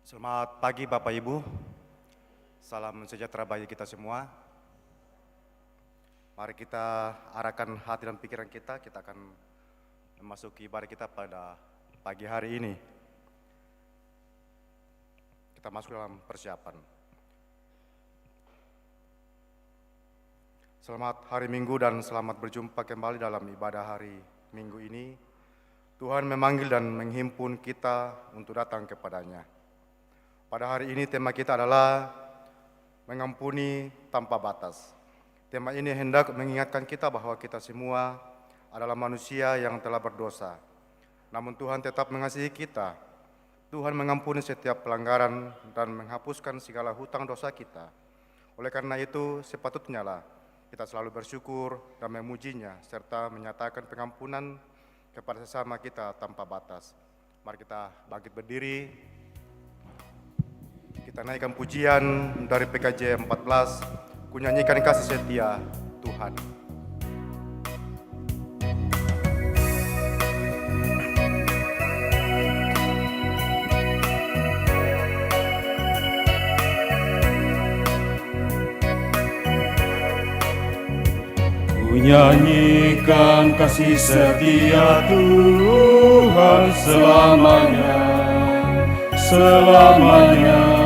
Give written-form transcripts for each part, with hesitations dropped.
Selamat pagi Bapak Ibu, salam sejahtera bagi kita semua. Mari kita arahkan hati dan pikiran kita akan memasuki ibadah kita pada pagi hari ini. Kita masuk dalam persiapan. Selamat hari Minggu dan selamat berjumpa kembali dalam ibadah hari Minggu ini. Tuhan memanggil dan menghimpun kita untuk datang kepadanya. Pada hari ini tema kita adalah mengampuni tanpa batas. Tema ini hendak mengingatkan kita bahwa kita semua adalah manusia yang telah berdosa. Namun Tuhan tetap mengasihi kita. Tuhan mengampuni setiap pelanggaran dan menghapuskan segala hutang dosa kita. Oleh karena itu sepatutnya lah kita selalu bersyukur dan memujinya serta menyatakan pengampunan kepada sesama kita tanpa batas. Mari kita bangkit berdiri. Kita naikkan pujian dari PKJ 14, ku nyanyikan kasih setia Tuhan. Ku nyanyikan kasih setia Tuhan selamanya, selamanya.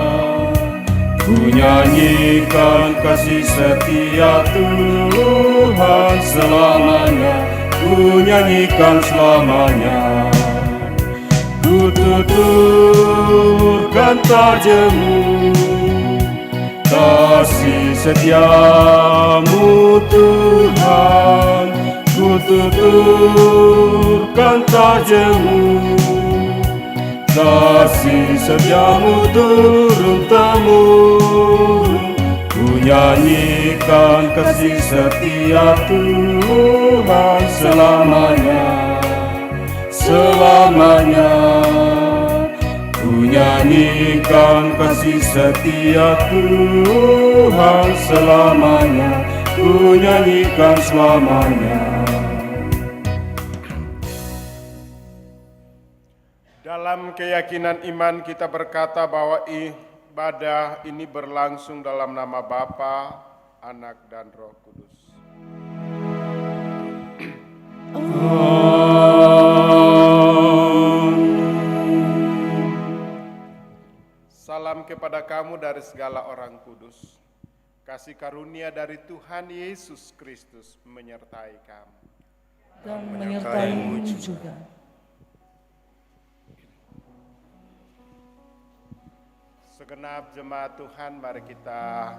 Ku nyanyikan kasih setia Tuhan selamanya, ku nyanyikan selamanya. Ku tuturkan tak jemu kasih setiamu Tuhan, ku tuturkan tak jemu kasih setiamu turun-temurun. Ku nyanyikan kasih setia Tuhan selamanya, selamanya. Ku nyanyikan kasih setia Tuhan selamanya, ku nyanyikan selamanya. Dalam keyakinan iman kita berkata bahwa ibadah ini berlangsung dalam nama Bapa, Anak, dan Roh Kudus. Salam kepada kamu dari segala orang kudus. Kasih karunia dari Tuhan Yesus Kristus menyertai kamu. Dan menyertaimu juga. Segenap jemaat Tuhan, mari kita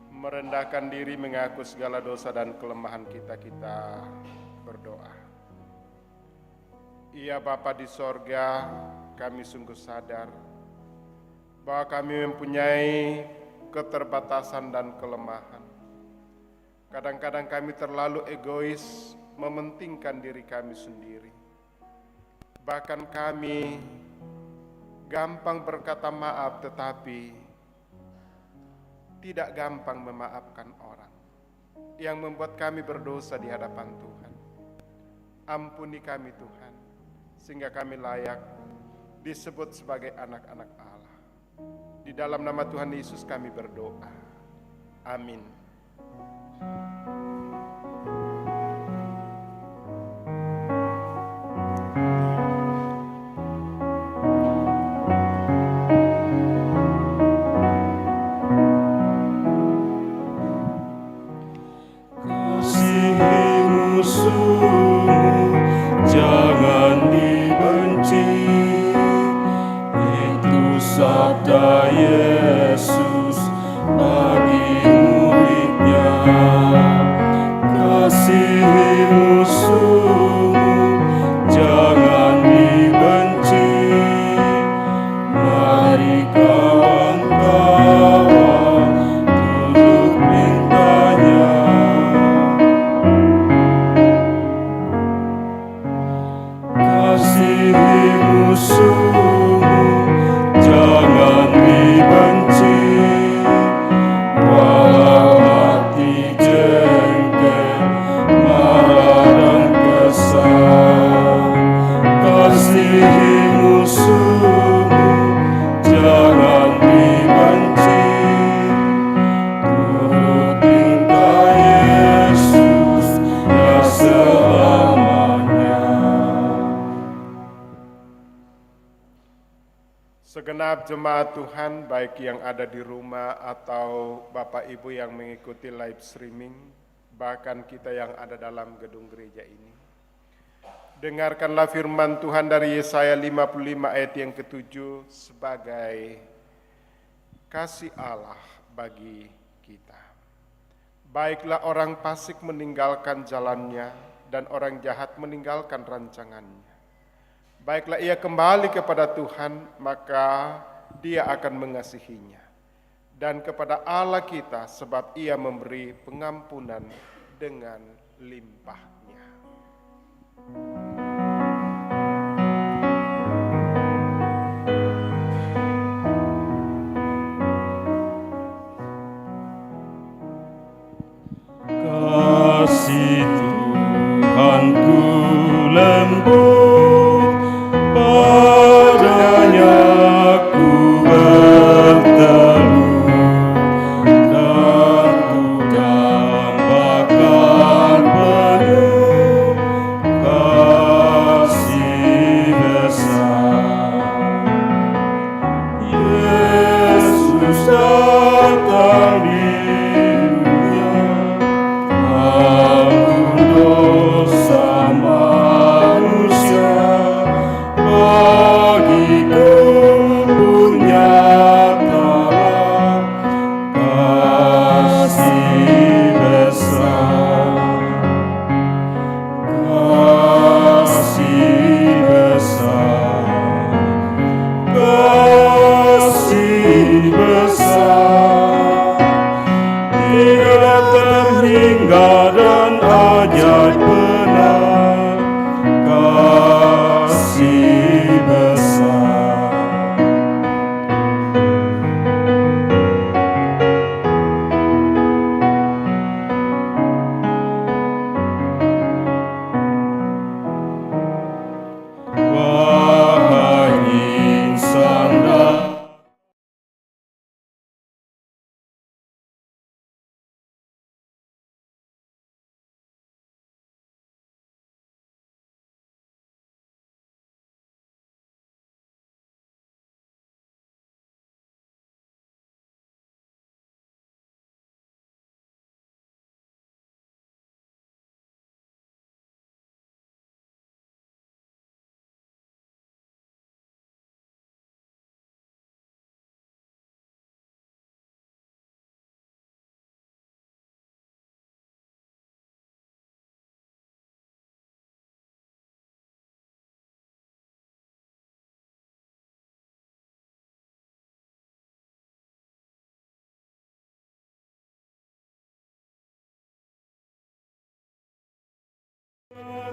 merendahkan diri, mengaku segala dosa dan kelemahan kita berdoa. Ya Bapa di sorga, kami sungguh sadar bahwa kami mempunyai keterbatasan dan kelemahan. Kadang-kadang kami terlalu egois, mementingkan diri kami sendiri. Bahkan kami gampang berkata maaf tetapi tidak gampang memaafkan orang yang membuat kami berdosa di hadapan Tuhan. Ampuni kami Tuhan, sehingga kami layak disebut sebagai anak-anak Allah. Di dalam nama Tuhan Yesus kami berdoa. Amin. Jangan dibenci, itu sabda Yesus bagi muridnya. Kasihi musuhmu, jangan dibenci. Mari kawan-kawan turut mintanya. Kasihi musuhmu, jangan dibenci. Segenap jemaat Tuhan, baik yang ada di rumah atau Bapak Ibu yang mengikuti live streaming, bahkan kita yang ada dalam gedung gereja ini. Dengarkanlah firman Tuhan dari Yesaya 55 ayat yang ke-7 sebagai kasih Allah bagi kita. Baiklah orang fasik meninggalkan jalannya dan orang jahat meninggalkan rancangannya. Baiklah ia kembali kepada Tuhan, maka Dia akan mengasihinya. Dan kepada Allah kita, sebab Ia memberi pengampunan dengan limpahnya. Kasih Tuhanku lembut, padanya ku berteduh, dan ku dambakan penuh kasih besar. Yesus datang di dunia, ampun dosa manusia, bagiku pun nyatalah kasih besar, kasih besar, kasih besar, tidak terhingga dan ajaib benar, kasih besar. Wahai insan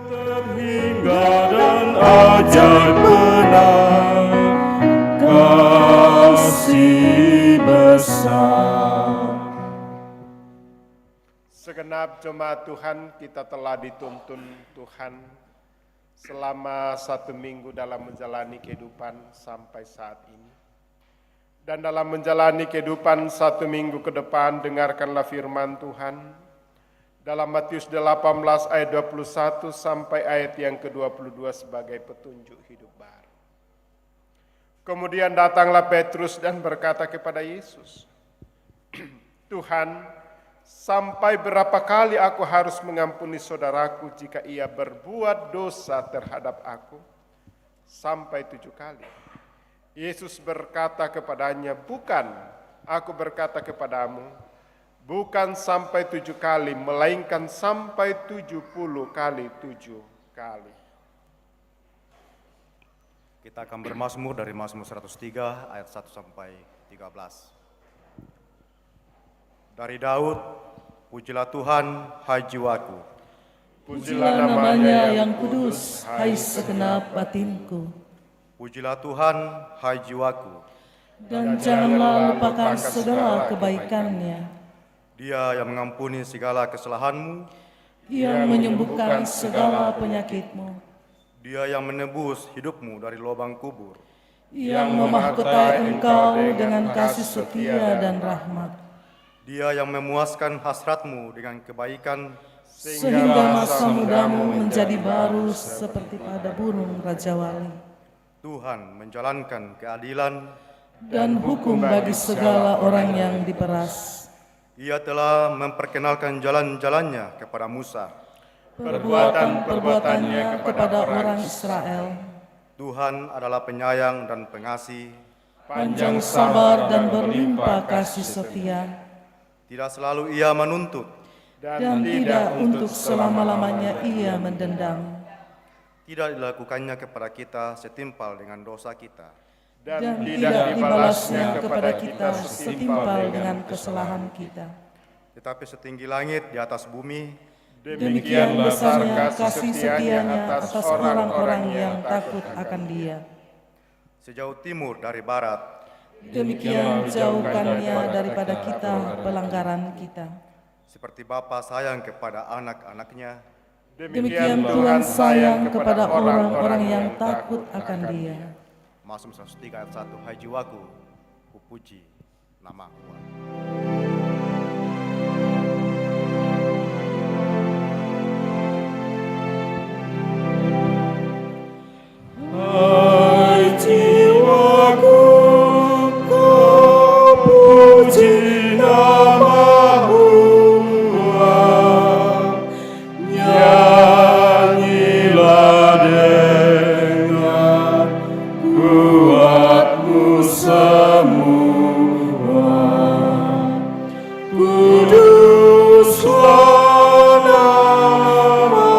terhingga dan ajaib benar, kasih besar. Segenap jemaat Tuhan, kita telah dituntun Tuhan selama 1 minggu dalam menjalani kehidupan sampai saat ini. Dan dalam menjalani kehidupan 1 minggu ke depan, dengarkanlah firman Tuhan dalam Matius 18 ayat 21 sampai ayat yang ke-22 sebagai petunjuk hidup baru. Kemudian datanglah Petrus dan berkata kepada Yesus, Tuhan, sampai berapa kali aku harus mengampuni saudaraku jika ia berbuat dosa terhadap aku? Sampai 7 kali. Yesus berkata kepadanya, bukan, aku berkata kepadamu, bukan sampai 7 kali, melainkan sampai 70 kali 7 kali. Kita akan bermazmur dari Mazmur 103 ayat 1 sampai 13. Dari Daud, pujilah Tuhan, hai jiwaku. Pujilah namanya yang kudus, hai segenap batinku. Pujilah Tuhan, hai jiwaku. Dan janganlah lupakan segala kebaikannya. Dia yang mengampuni segala kesalahanmu, Yang menyembuhkan segala penyakitmu. Dia yang menebus hidupmu dari lubang kubur. Yang memahkotai engkau dengan kasih setia dan rahmat. Dia yang memuaskan hasratmu dengan kebaikan, Sehingga masa mudamu menjadi baru seperti pada burung Raja Wali. Tuhan menjalankan keadilan dan hukum bagi segala orang yang diperas. Ia telah memperkenalkan jalan-jalannya kepada Musa. Perbuatan-perbuatannya kepada orang Israel. Tuhan adalah penyayang dan pengasih, Panjang sabar dan berlimpah kasih setia. tidak selalu ia menuntut, Dan tidak untuk selama-lamanya ia mendendam. tidak dilakukannya kepada kita setimpal dengan dosa kita. Dan tidak dibalasnya kepada kita setimpal dengan kesalahan kita. Tetapi setinggi langit di atas bumi, Demikian besarnya kasih setianya atas orang-orang yang takut akan Dia. sejauh timur dari barat, Demikian jauhkannya daripada kita pelanggaran kita. seperti Bapa sayang kepada anak-anaknya, Demikian Tuhan sayang kepada orang-orang yang takut akan Dia. Mazmur 103 ayat 1, hai jiwaku, kupuji nama Tuhan. Hai jiwaku, kau puji nama Tuhan. Nyanyilah dengan kuatmu semua. Kuduslah nama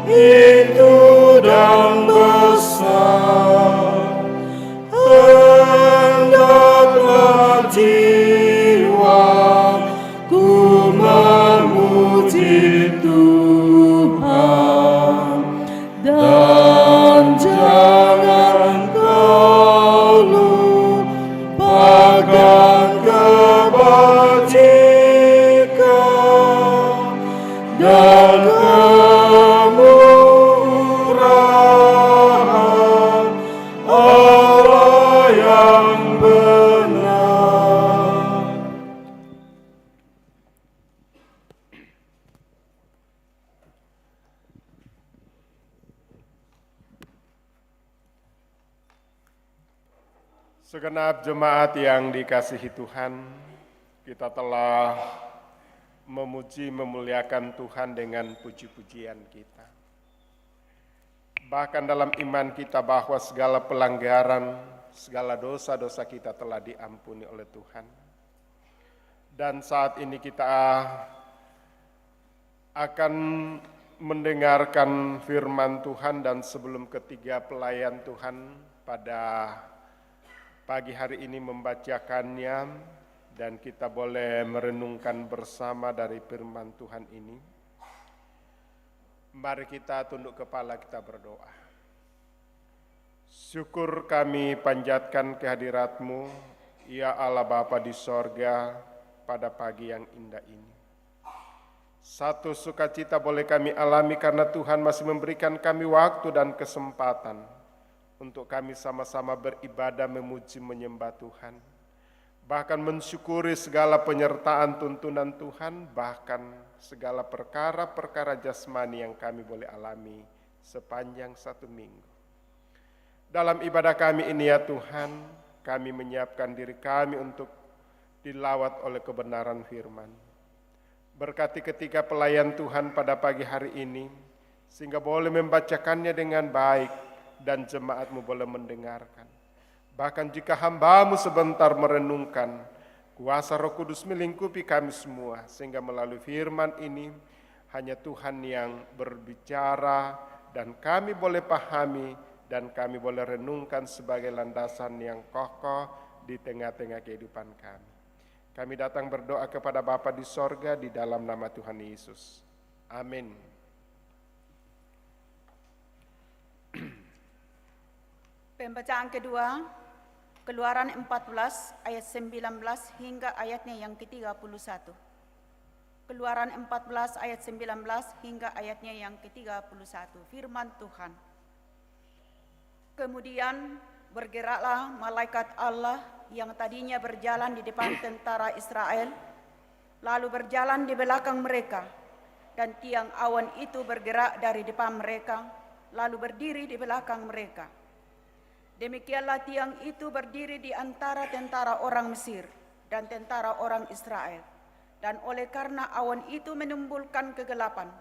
itu dan besar. Hendaklah jiwaku memuji Tuhan, dan jangan kau lupakan kebajikan dan kemurahan Allah yang benar. Segenap jemaat yang dikasihi Tuhan, kita telah memuji memuliakan Tuhan dengan puji-pujian kita. Bahkan dalam iman kita bahwa segala pelanggaran, segala dosa-dosa kita telah diampuni oleh Tuhan. Dan saat ini kita akan mendengarkan firman Tuhan, dan sebelum ketiga pelayan Tuhan pada pagi hari ini membacakannya, dan kita boleh merenungkan bersama dari firman Tuhan ini. Mari kita tunduk kepala, kita berdoa. Syukur kami panjatkan kehadirat-Mu, ya Allah Bapa di sorga, pada pagi yang indah ini. Satu sukacita boleh kami alami karena Tuhan masih memberikan kami waktu dan kesempatan untuk kami sama-sama beribadah, memuji, menyembah Tuhan. Bahkan mensyukuri segala penyertaan tuntunan Tuhan, bahkan segala perkara-perkara jasmani yang kami boleh alami sepanjang satu minggu. Dalam ibadah kami ini ya Tuhan, kami menyiapkan diri kami untuk dilawat oleh kebenaran firman. Berkati ketika pelayan Tuhan pada pagi hari ini, sehingga boleh membacakannya dengan baik, dan jemaat-Mu boleh mendengarkan. Bahkan jika hamba-Mu sebentar merenungkan, kuasa Roh Kudus melingkupi kami semua, sehingga melalui firman ini hanya Tuhan yang berbicara, dan kami boleh pahami, dan kami boleh renungkan sebagai landasan yang kokoh di tengah-tengah kehidupan kami. Kami datang berdoa kepada Bapa di sorga di dalam nama Tuhan Yesus. Amin. Pembacaan kedua, Keluaran 14 ayat 19 hingga ayatnya yang ke-31. Keluaran 14 ayat 19 hingga ayatnya yang ke-31. Firman Tuhan. Kemudian bergeraklah malaikat Allah yang tadinya berjalan di depan tentara Israel, lalu berjalan di belakang mereka, dan tiang awan itu bergerak dari depan mereka, lalu berdiri di belakang mereka. Demikianlah tiang itu berdiri di antara tentara orang Mesir dan tentara orang Israel. Dan oleh karena awan itu menimbulkan kegelapan,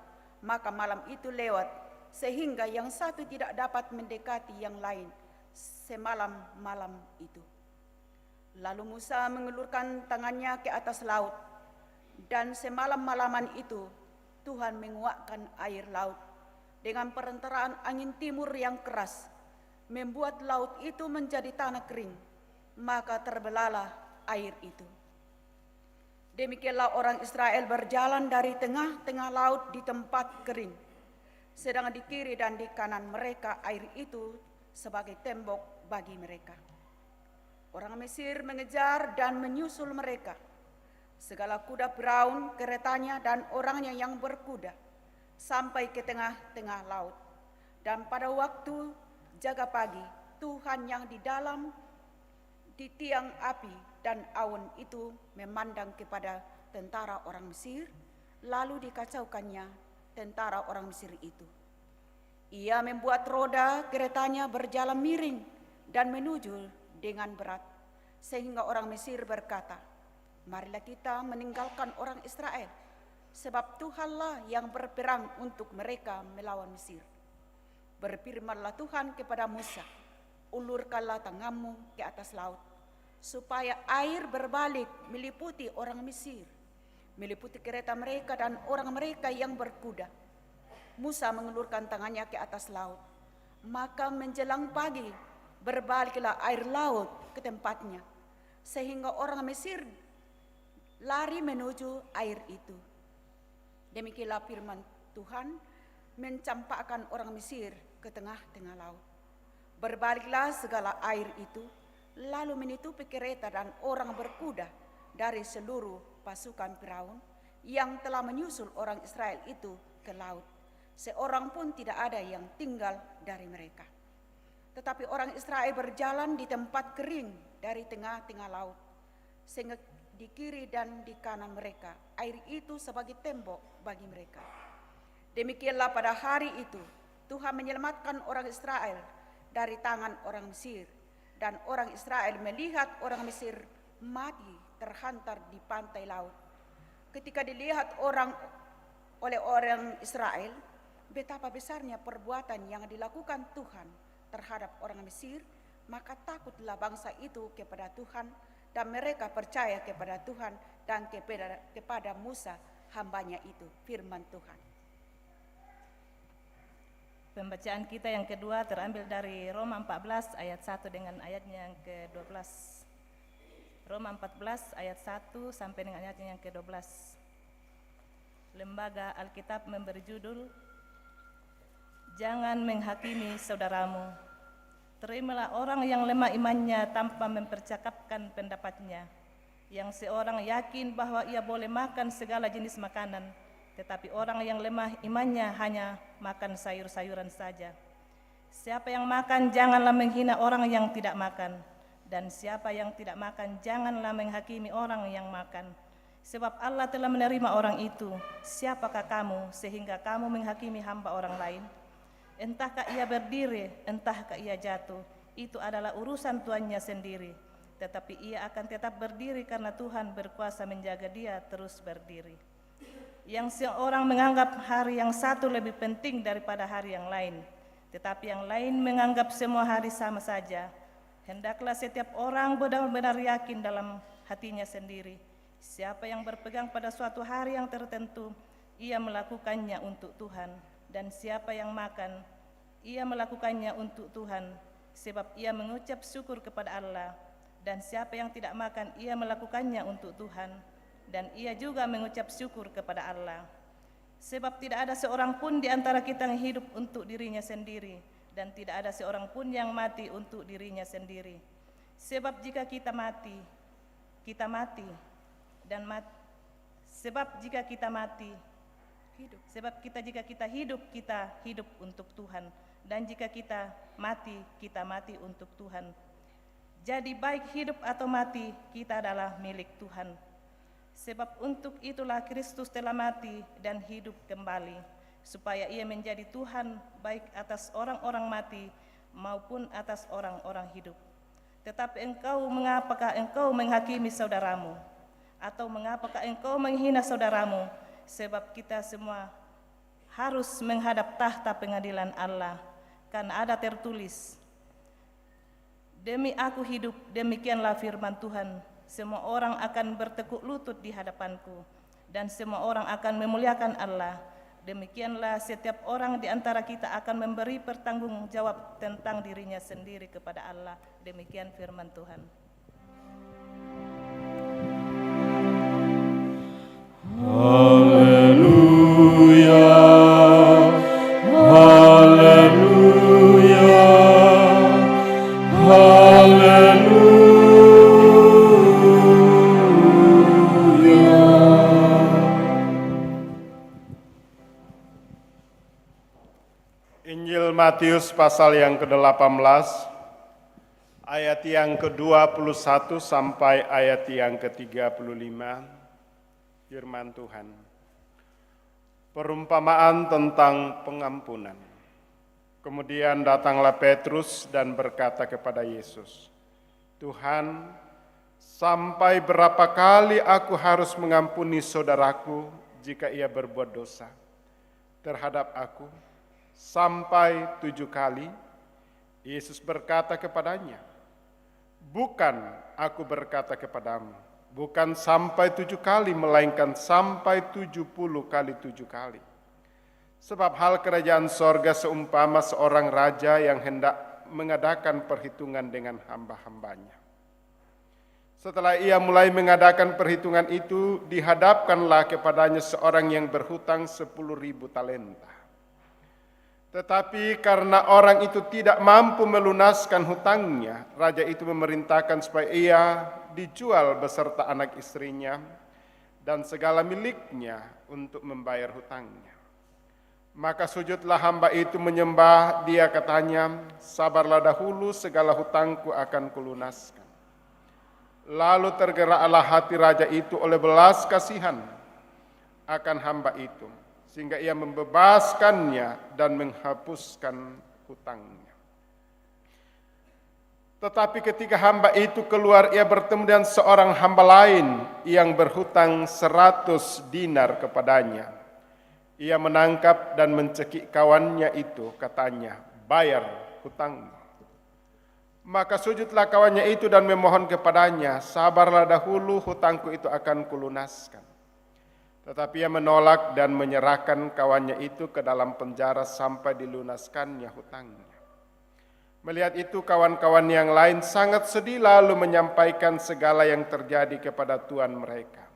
maka malam itu lewat, sehingga yang satu tidak dapat mendekati yang lain semalam-malam itu. Lalu Musa mengulurkan tangannya ke atas laut, dan semalam-malaman itu Tuhan menguakkan air laut dengan perantaraan angin timur yang keras, membuat laut itu menjadi tanah kering, maka terbelalah air itu. Demikianlah orang Israel berjalan dari tengah-tengah laut di tempat kering, sedang di kiri dan di kanan mereka air itu sebagai tembok bagi mereka. Orang Mesir mengejar dan menyusul mereka. Segala kuda Firaun, keretanya dan orangnya yang berkuda, sampai ke tengah-tengah laut. Dan pada waktu jaga pagi, Tuhan yang di dalam di tiang api dan awan itu memandang kepada tentara orang Mesir, lalu dikacaukannya tentara orang Mesir itu. Ia membuat roda keretanya berjalan miring dan menuju dengan berat, sehingga orang Mesir berkata, marilah kita meninggalkan orang Israel, sebab Tuhanlah yang berperang untuk mereka melawan Mesir. Berfirmanlah Tuhan kepada Musa, ulurkanlah tanganmu ke atas laut, supaya air berbalik meliputi orang Mesir, meliputi kereta mereka dan orang mereka yang berkuda. Musa mengulurkan tangannya ke atas laut, maka menjelang pagi berbaliklah air laut ke tempatnya, sehingga orang Mesir lari menuju air itu. Demikianlah firman Tuhan mencampakkan orang Mesir ke tengah-tengah laut. Berbaliklah segala air itu, lalu menutupi kereta dan orang berkuda dari seluruh pasukan Firaun yang telah menyusul orang Israel itu ke laut. Seorang pun tidak ada yang tinggal dari mereka. Tetapi orang Israel berjalan di tempat kering dari tengah-tengah laut, sehingga di kiri dan di kanan mereka air itu sebagai tembok bagi mereka. Demikianlah pada hari itu Tuhan menyelamatkan orang Israel dari tangan orang Mesir, dan orang Israel melihat orang Mesir mati terhantar di pantai laut. Ketika dilihat oleh orang Israel betapa besarnya perbuatan yang dilakukan Tuhan terhadap orang Mesir, maka takutlah bangsa itu kepada Tuhan, dan mereka percaya kepada Tuhan dan kepada Musa hambanya itu. Firman Tuhan. Pembacaan kita yang kedua terambil dari Roma 14 ayat 1 dengan ayatnya yang ke-12. Roma 14 ayat 1 sampai dengan ayatnya yang ke-12. Lembaga Alkitab memberi judul, Jangan menghakimi saudaramu. Terimalah orang yang lemah imannya tanpa mempercakapkan pendapatnya, yang seorang yakin bahwa ia boleh makan segala jenis makanan, tetapi orang yang lemah imannya hanya makan sayur-sayuran saja. Siapa yang makan janganlah menghina orang yang tidak makan, dan siapa yang tidak makan janganlah menghakimi orang yang makan. Sebab Allah telah menerima orang itu. Siapakah kamu sehingga kamu menghakimi hamba orang lain? Entahkah ia berdiri, entahkah ia jatuh, itu adalah urusan tuannya sendiri. Tetapi ia akan tetap berdiri karena Tuhan berkuasa menjaga dia terus berdiri. Yang seorang menganggap hari yang satu lebih penting daripada hari yang lain, tetapi yang lain menganggap semua hari sama saja. Hendaklah setiap orang benar-benar yakin dalam hatinya sendiri. Siapa yang berpegang pada suatu hari yang tertentu, ia melakukannya untuk Tuhan. Dan siapa yang makan, ia melakukannya untuk Tuhan, sebab ia mengucap syukur kepada Allah. Dan siapa yang tidak makan, ia melakukannya untuk Tuhan, dan ia juga mengucap syukur kepada Allah. Sebab tidak ada seorang pun di antara kita yang hidup untuk dirinya sendiri, dan tidak ada seorang pun yang mati untuk dirinya sendiri. Sebab jika kita mati, kita mati, dan sebab jika kita hidup, kita hidup untuk Tuhan, dan jika kita mati untuk Tuhan. Jadi baik hidup atau mati, kita adalah milik Tuhan. Sebab untuk itulah Kristus telah mati dan hidup kembali, supaya ia menjadi Tuhan baik atas orang-orang mati maupun atas orang-orang hidup. Tetapi mengapakah engkau menghakimi saudaramu? Atau mengapakah engkau menghina saudaramu? Sebab kita semua harus menghadap tahta pengadilan Allah, karena ada tertulis, demi aku hidup, demikianlah firman Tuhan, semua orang akan bertekuk lutut di hadapanku, dan semua orang akan memuliakan Allah. Demikianlah setiap orang di antara kita akan memberi pertanggung jawab tentang dirinya sendiri kepada Allah. Demikian firman Tuhan. Haleluya, haleluya, haleluya. Injil Matius pasal yang ke-18, ayat yang ke-21 sampai ayat yang ke-35, firman Tuhan. Perumpamaan tentang pengampunan. Kemudian datanglah Petrus dan berkata kepada Yesus, Tuhan, sampai berapa kali aku harus mengampuni saudaraku jika ia berbuat dosa terhadap aku? Sampai 7 kali? Yesus berkata kepadanya, bukan, aku berkata kepadamu, bukan sampai 7 kali, melainkan sampai 70 kali 7 kali. Sebab hal kerajaan sorga seumpama seorang raja yang hendak mengadakan perhitungan dengan hamba-hambanya. Setelah ia mulai mengadakan perhitungan itu, dihadapkanlah kepadanya seorang yang berhutang 10.000 talenta. Tetapi karena orang itu tidak mampu melunaskan hutangnya, raja itu memerintahkan supaya ia dijual beserta anak istrinya dan segala miliknya untuk membayar hutangnya. Maka sujudlah hamba itu menyembah dia, katanya, sabarlah dahulu, segala hutangku akan kulunaskan. Lalu tergeraklah hati raja itu oleh belas kasihan akan hamba itu, sehingga ia membebaskannya dan menghapuskan hutangnya. Tetapi ketika hamba itu keluar, ia bertemu dengan seorang hamba lain yang berhutang 100 dinar kepadanya. Ia menangkap dan mencekik kawannya itu, katanya, bayar hutangmu. Maka sujudlah kawannya itu dan memohon kepadanya, sabarlah dahulu, hutangku itu akan kulunaskan. Tetapi ia menolak dan menyerahkan kawannya itu ke dalam penjara sampai dilunaskannya hutangnya. Melihat itu kawan-kawan yang lain sangat sedih, lalu menyampaikan segala yang terjadi kepada tuan mereka.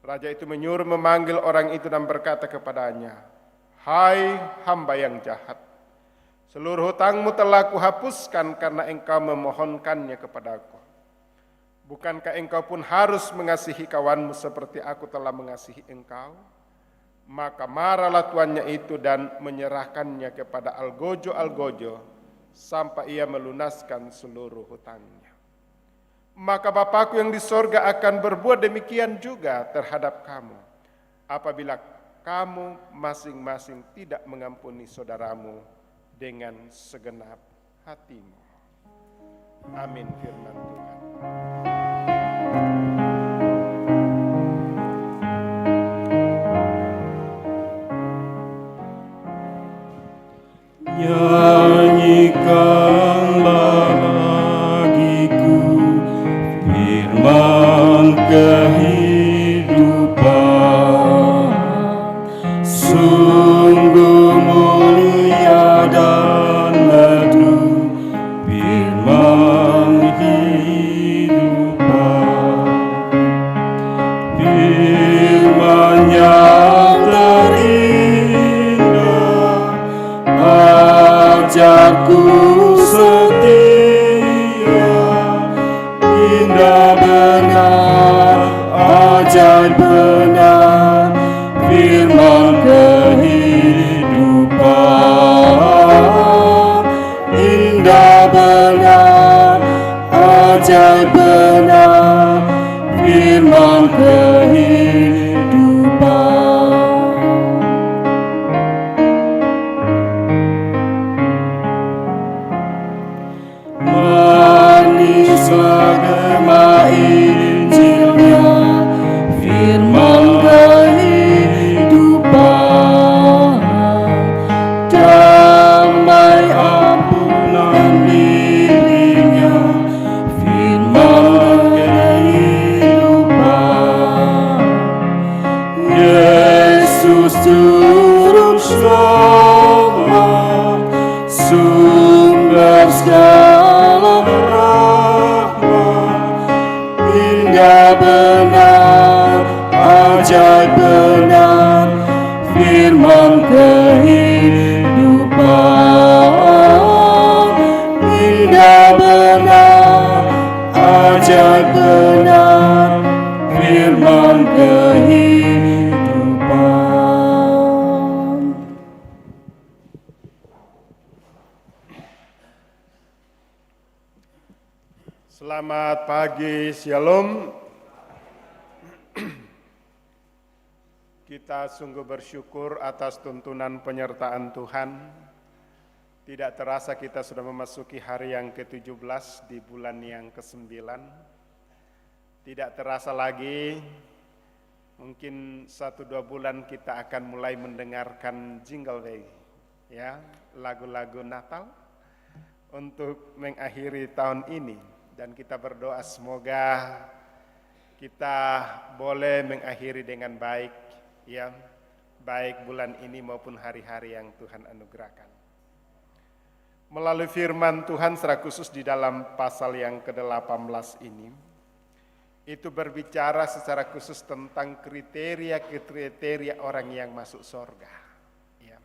Raja itu menyuruh memanggil orang itu dan berkata kepadanya, hai hamba yang jahat, seluruh hutangmu telah kuhapuskan karena engkau memohonkannya kepadaku. Bukankah engkau pun harus mengasihi kawanmu seperti aku telah mengasihi engkau? Maka marahlah tuannya itu dan menyerahkannya kepada algojo-algojo sampai ia melunaskan seluruh hutangnya. Maka Bapakku yang di sorga akan berbuat demikian juga terhadap kamu, apabila kamu masing-masing tidak mengampuni saudaramu dengan segenap hatimu. Amin firman Tuhan. Nyanyikanlah bagiku firman kehidupan, sungguh mulia dan merdu firman kehidupan. Firman yang terindah, ajakku setia, indah benar, ajaib benar, firman kehidupan. Indah benar, ajaib benar, firman kehidupan. indah benar, ajaib benar, firman kehidupan. Indah benar, ajaib benar, firman kehidupan. Selamat pagi, Shalom. Kita sungguh bersyukur atas tuntunan penyertaan Tuhan. Tidak terasa kita sudah memasuki hari yang ke-17 di bulan yang ke-9. Tidak terasa lagi, mungkin 1-2 bulan kita akan mulai mendengarkan Jingle Bell, ya, lagu-lagu Natal untuk mengakhiri tahun ini. Dan kita berdoa semoga kita boleh mengakhiri dengan baik, ya, baik bulan ini maupun hari-hari yang Tuhan anugerahkan. Melalui firman Tuhan secara khusus di dalam pasal yang ke-18 ini, itu berbicara secara khusus tentang kriteria-kriteria orang yang masuk surga. Ya.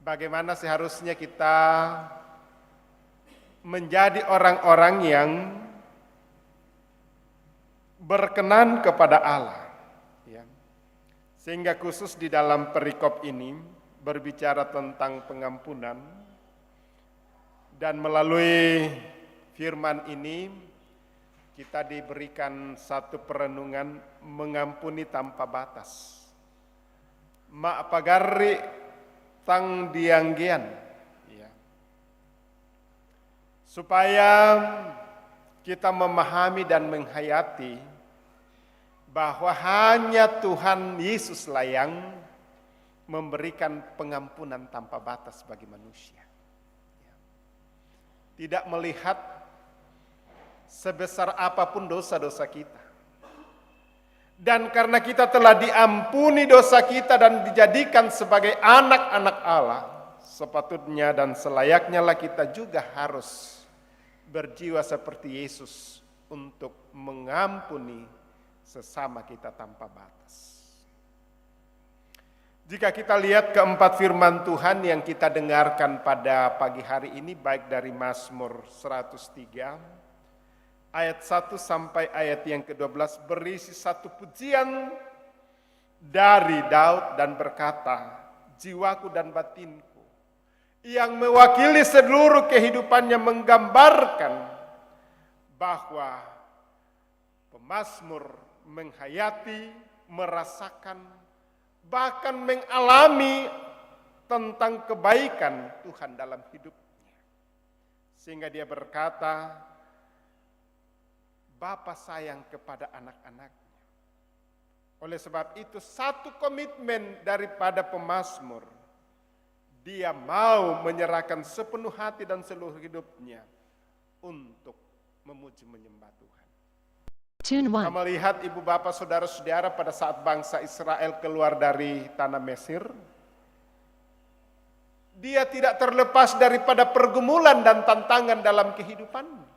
Bagaimana seharusnya kita menjadi orang-orang yang berkenan kepada Allah. Ya. Sehingga khusus di dalam perikop ini berbicara tentang pengampunan, dan melalui firman ini kita diberikan satu perenungan mengampuni tanpa batas. Ma'pagarri tang dianggian, ya. Supaya kita memahami dan menghayati bahwa hanya Tuhan Yesuslah yang memberikan pengampunan tanpa batas bagi manusia. Tidak melihat sebesar apapun dosa-dosa kita. Dan karena kita telah diampuni dosa kita dan dijadikan sebagai anak-anak Allah, sepatutnya dan selayaknya lah kita juga harus berjiwa seperti Yesus untuk mengampuni sesama kita tanpa batas. Jika kita lihat keempat firman Tuhan yang kita dengarkan pada pagi hari ini, baik dari Mazmur 103, ayat 1 sampai ayat yang ke-12, berisi satu pujian dari Daud dan berkata, jiwaku dan batinku, yang mewakili seluruh kehidupannya menggambarkan bahwa pemazmur menghayati, merasakan, bahkan mengalami tentang kebaikan Tuhan dalam hidupnya. Sehingga dia berkata, Bapa sayang kepada anak-anaknya. Oleh sebab itu satu komitmen daripada pemazmur, dia mau menyerahkan sepenuh hati dan seluruh hidupnya untuk memuji menyembah Tuhan. Kita melihat ibu bapak saudara-saudara pada saat bangsa Israel keluar dari tanah Mesir, dia tidak terlepas daripada pergumulan dan tantangan dalam kehidupannya.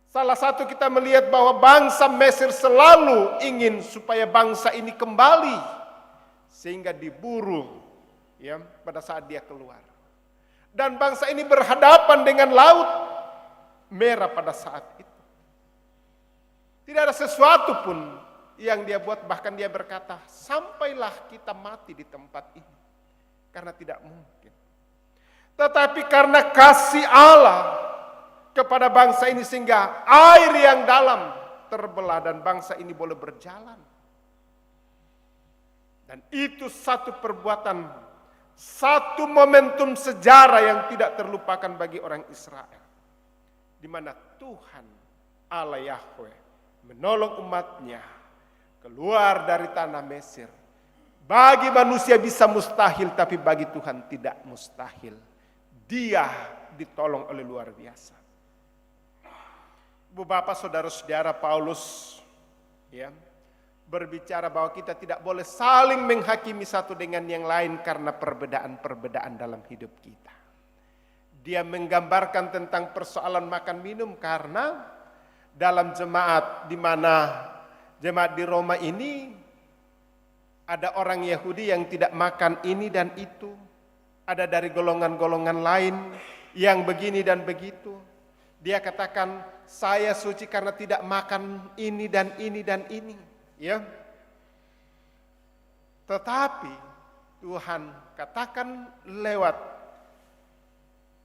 Salah satu kita melihat bahwa bangsa Mesir selalu ingin supaya bangsa ini kembali, sehingga diburu, ya, pada saat dia keluar. Dan bangsa ini berhadapan dengan laut merah pada saat itu. Tidak ada sesuatu pun yang dia buat, bahkan dia berkata, sampailah kita mati di tempat ini. Karena tidak mungkin. Tetapi karena kasih Allah kepada bangsa ini, sehingga air yang dalam terbelah dan bangsa ini boleh berjalan. Dan itu satu perbuatan, satu momentum sejarah yang tidak terlupakan bagi orang Israel. Di mana Tuhan Allah Yahweh menolong umatnya keluar dari tanah Mesir. Bagi manusia bisa mustahil, tapi bagi Tuhan tidak mustahil. Dia ditolong oleh luar biasa. Ibu bapak saudara-saudara, Paulus, ya, berbicara bahwa kita tidak boleh saling menghakimi satu dengan yang lain karena perbedaan-perbedaan dalam hidup kita. Dia menggambarkan tentang persoalan makan minum karena dalam jemaat, di mana jemaat di Roma ini ada orang Yahudi yang tidak makan ini dan itu, ada dari golongan-golongan lain yang begini dan begitu. Dia katakan, saya suci karena tidak makan ini dan ini dan ini, ya. Tetapi Tuhan katakan lewat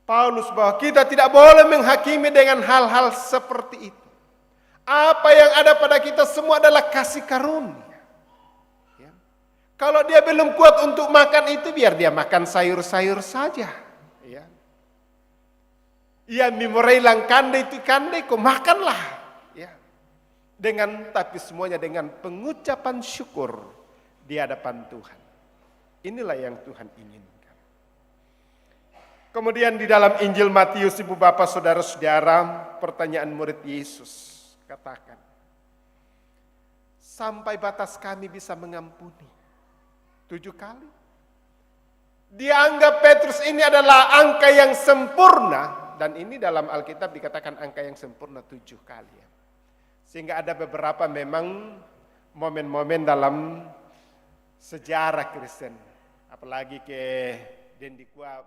Paulus bahwa kita tidak boleh menghakimi dengan hal-hal seperti itu. Apa yang ada pada kita semua adalah kasih karunia. Ya. Kalau dia belum kuat untuk makan itu, biar dia makan sayur-sayur saja. Ya. Ya, mimorailang kandai itu kandai, kau makanlah. Ya. Tapi semuanya dengan pengucapan syukur di hadapan Tuhan. Inilah yang Tuhan inginkan. Kemudian di dalam Injil Matius, Ibu Bapak Saudara-saudara, pertanyaan murid Yesus katakan, sampai batas kami bisa mengampuni 7 kali. Dianggap Petrus ini adalah angka yang sempurna, dan ini dalam Alkitab dikatakan angka yang sempurna 7 kali. Sehingga ada beberapa memang momen-momen dalam sejarah Kristen, apalagi ke Dendikua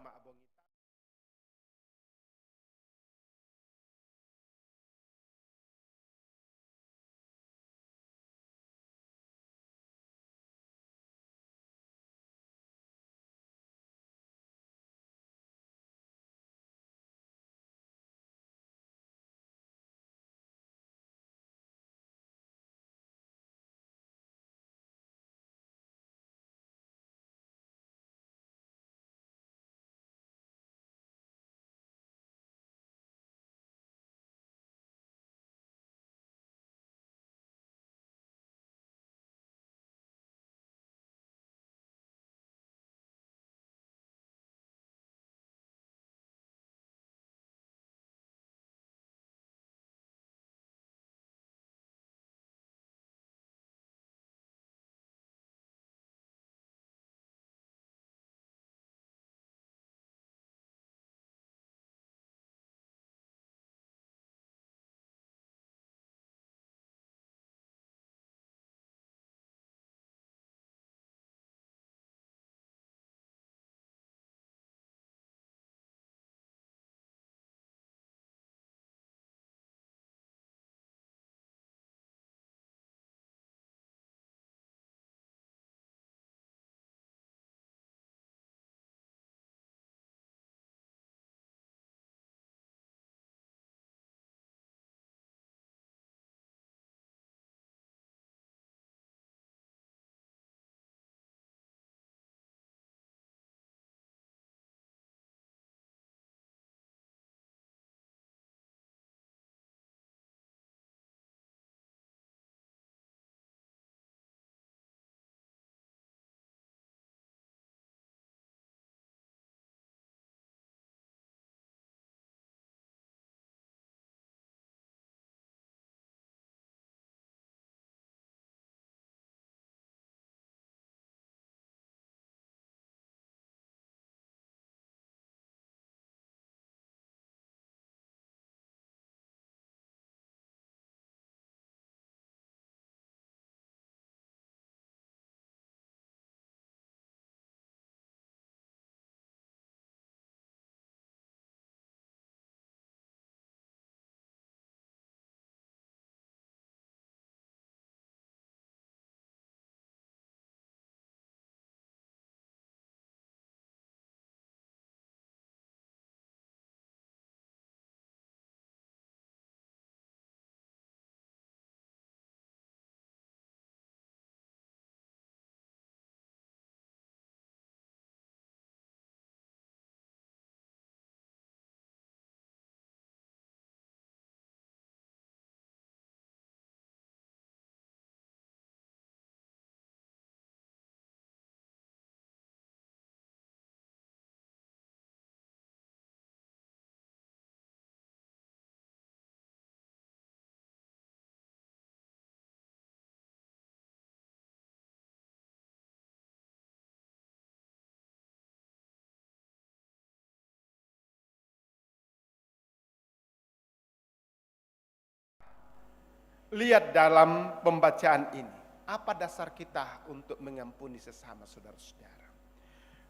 lihat dalam pembacaan ini, apa dasar kita untuk mengampuni sesama saudara-saudara?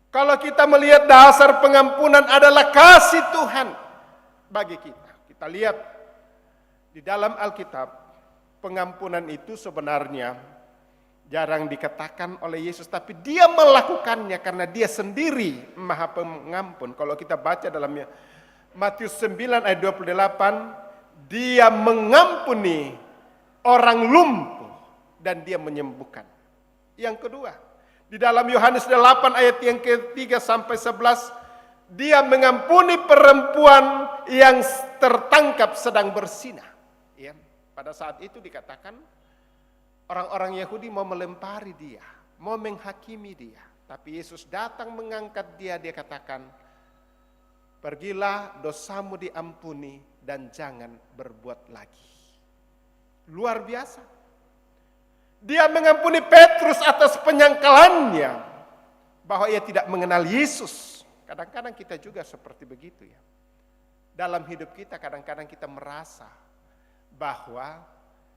Kalau kita melihat dasar pengampunan adalah kasih Tuhan bagi kita. Kita lihat di dalam Alkitab, pengampunan itu sebenarnya jarang dikatakan oleh Yesus, tapi dia melakukannya karena dia sendiri maha pengampun. Kalau kita baca dalam Matius 9 ayat 28, dia mengampuni orang lumpuh dan dia menyembuhkan. Yang kedua, di dalam Yohanes 8 ayat yang ke-3 sampai 11, dia mengampuni perempuan yang tertangkap sedang berzinah. Ya, pada saat itu dikatakan orang-orang Yahudi mau melempari dia, mau menghakimi dia. Tapi Yesus datang mengangkat dia, dia katakan, pergilah, dosamu diampuni dan jangan berbuat lagi. Luar biasa. Dia mengampuni Petrus atas penyangkalannya bahwa ia tidak mengenal Yesus. Kadang-kadang kita juga seperti begitu ya. Dalam hidup kita kadang-kadang kita merasa bahwa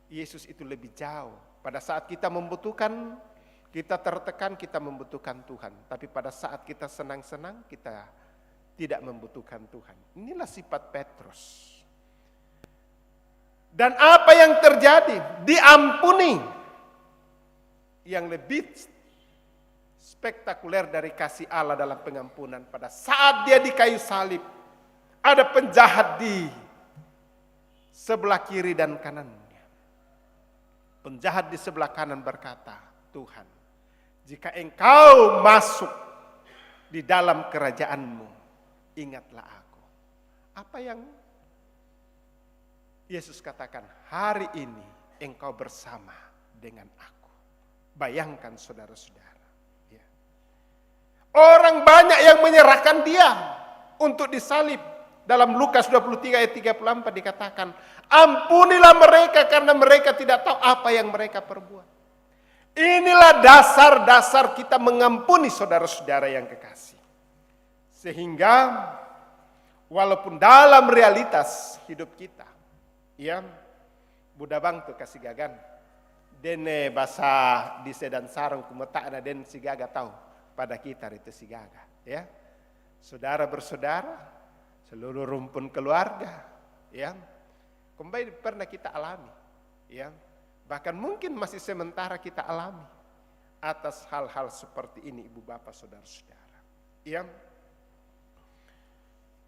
Yesus itu lebih jauh. Pada saat kita membutuhkan, kita tertekan, kita membutuhkan Tuhan. Tapi pada saat kita senang-senang, kita tidak membutuhkan Tuhan. Inilah sifat Petrus. Dan apa yang terjadi? Diampuni. Yang lebih spektakuler dari kasih Allah dalam pengampunan, pada saat dia di kayu salib, ada penjahat di sebelah kiri dan kanannya. Penjahat di sebelah kanan berkata, Tuhan, jika engkau masuk di dalam kerajaanmu, ingatlah aku. Apa yang Yesus katakan? Hari ini engkau bersama dengan aku. Bayangkan saudara-saudara. Ya. Orang banyak yang menyerahkan dia untuk disalib. Dalam Lukas 23 ayat 34 dikatakan, ampunilah mereka karena mereka tidak tahu apa yang mereka perbuat. Inilah dasar-dasar kita mengampuni saudara-saudara yang kekasih. Sehingga walaupun dalam realitas hidup kita, ya, Buddha bang tu kasih gagan, dene bahasa di sedan sarung kumetakna den si gaga tahu pada kita itu si gaga, ya. Saudara bersaudara, seluruh rumpun keluarga, ya. Kembali pernah kita alami, ya. Bahkan mungkin masih sementara kita alami atas hal-hal seperti ini, ibu bapak saudara-saudara. Ya.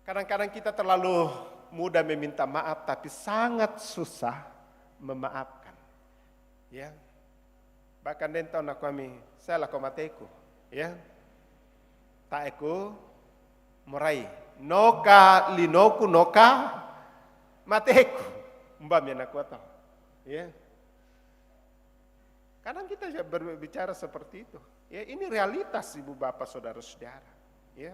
Kadang-kadang kita terlalu mudah meminta maaf tapi sangat susah memaafkan. Ya. Bahkan den tahu nak kami saya laku mateku, ya. Taeku murai noka linoku noka mateku mbam yang aku tahu, ya. Kadang kita berbicara seperti itu, ya. Ini realitas ibu bapak saudara-saudara, ya.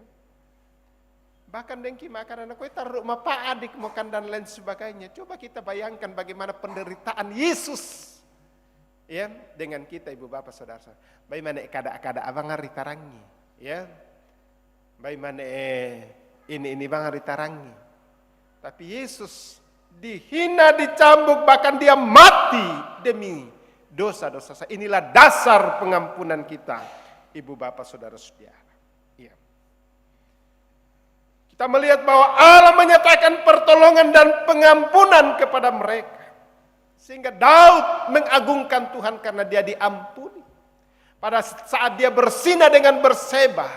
Bahkan dengki makanan aku taruh mapa adik makan dan lain sebagainya. Coba kita bayangkan bagaimana penderitaan Yesus, ya, dengan kita ibu bapak saudara. Bagaimana kada abang hari tarangi, ya. Bagaimana ini bang hari tarangi. Tapi Yesus dihina, dicambuk, bahkan dia mati demi dosa-dosa saya. Inilah dasar pengampunan kita, ibu bapak saudara-saudara. Ya. Kita melihat bahwa Allah menyatakan pertolongan dan pengampunan kepada mereka. Sehingga Daud mengagungkan Tuhan karena dia diampuni. Pada saat dia bersinah dengan Berseba,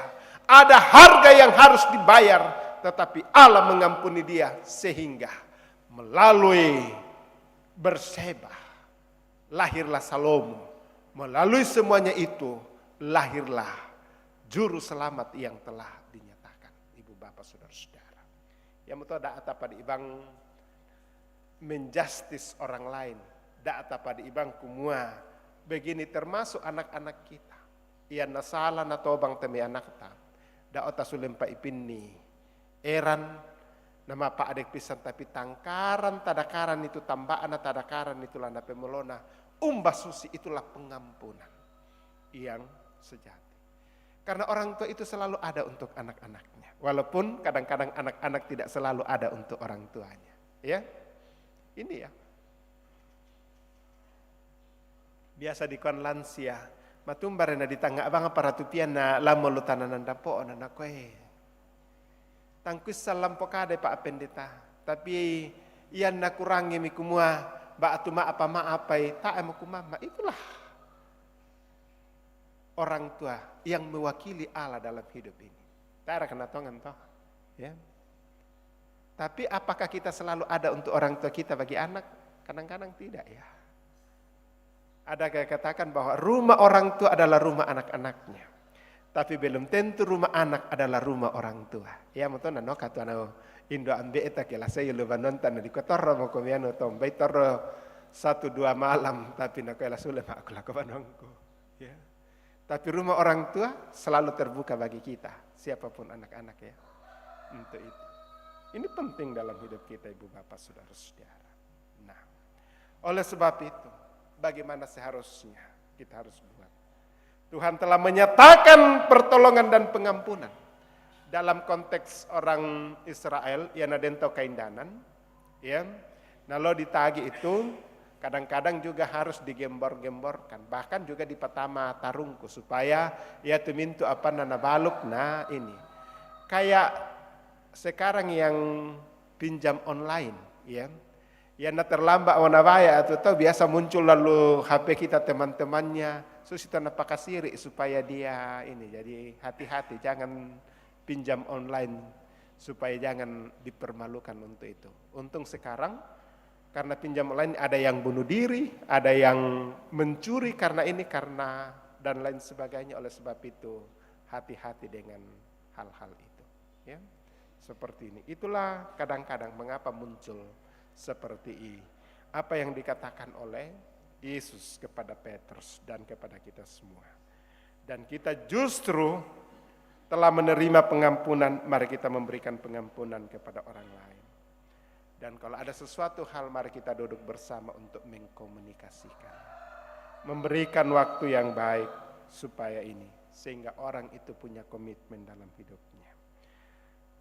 ada harga yang harus dibayar, tetapi Allah mengampuni dia sehingga melalui Berseba lahirlah Salomo. Melalui semuanya itu lahirlah juru selamat yang telah dinyatakan, ibu bapak saudara-saudara. Yang betul ada pada ibang menjustis orang lain, data pada ibang kumua begini, termasuk anak-anak kita. Ia nasala na tobang temi anak ta, da ota sulim pa ipinni eran nama pa adek pisan, tapi tangkaran tadakaran itu tambaan tadakaran itu landa pemelona umbah susi, itulah pengampunan yang sejati. Karena orang tua itu selalu ada untuk anak-anaknya, walaupun kadang-kadang anak-anak tidak selalu ada untuk orang tuanya, ya. Ini ya. biasa di kon lansia, matumbar na di tangga abang paratupian na lamo lutanan dapo na koe. Tangkus salam pokade Pak Pendeta, tapi iyan na kurangi mi kumua ba atuma apa maapai ta emo kumama. Itulah orang tua yang mewakili Allah dalam hidup ini. Tak ada kena tongan toh, ya. Tapi apakah kita selalu ada untuk orang tua kita bagi anak? Kadang-kadang tidak ya. Ada yang katakan bahwa rumah orang tua adalah rumah anak-anaknya. Tapi belum tentu rumah anak adalah rumah orang tua. Ya mungkin nano kata nano Indo ambe eta kela saya lupa nonton di kotor mau komiano tombai torro 1-2 malam tapi nak kela sulit aku lakukan nongko. Ya. Tapi rumah orang tua selalu terbuka bagi kita, siapapun anak-anak ya. Untuk itu. Ini penting dalam hidup kita Ibu Bapak Saudara-saudara. Nah, oleh sebab itu, bagaimana seharusnya kita harus buat? Tuhan telah menyatakan pertolongan dan pengampunan. Dalam konteks orang Israel, yang adento kaindanan, ya. Nah, lo ditagi itu, kadang-kadang juga harus digembor-gemborkan. Bahkan juga di pertama tarungku, supaya ya tumintu apa nana baluk, nah ini. Kayak sekarang yang pinjam online, ya, yang terlambat warna baya atau tahu biasa muncul lalu HP kita teman-temannya, susita napakasiri supaya dia ini. Jadi hati-hati, jangan pinjam online supaya jangan dipermalukan untuk itu. Untung sekarang karena pinjam online ada yang bunuh diri, ada yang mencuri karena ini karena dan lain sebagainya. Oleh sebab itu hati-hati dengan hal-hal itu, ya. Seperti ini. Itulah kadang-kadang mengapa muncul seperti apa yang dikatakan oleh Yesus kepada Petrus dan kepada kita semua. Dan kita justru telah menerima pengampunan, mari kita memberikan pengampunan kepada orang lain. Dan kalau ada sesuatu hal, mari kita duduk bersama untuk mengkomunikasikan. Memberikan waktu yang baik supaya ini, sehingga orang itu punya komitmen dalam hidupnya.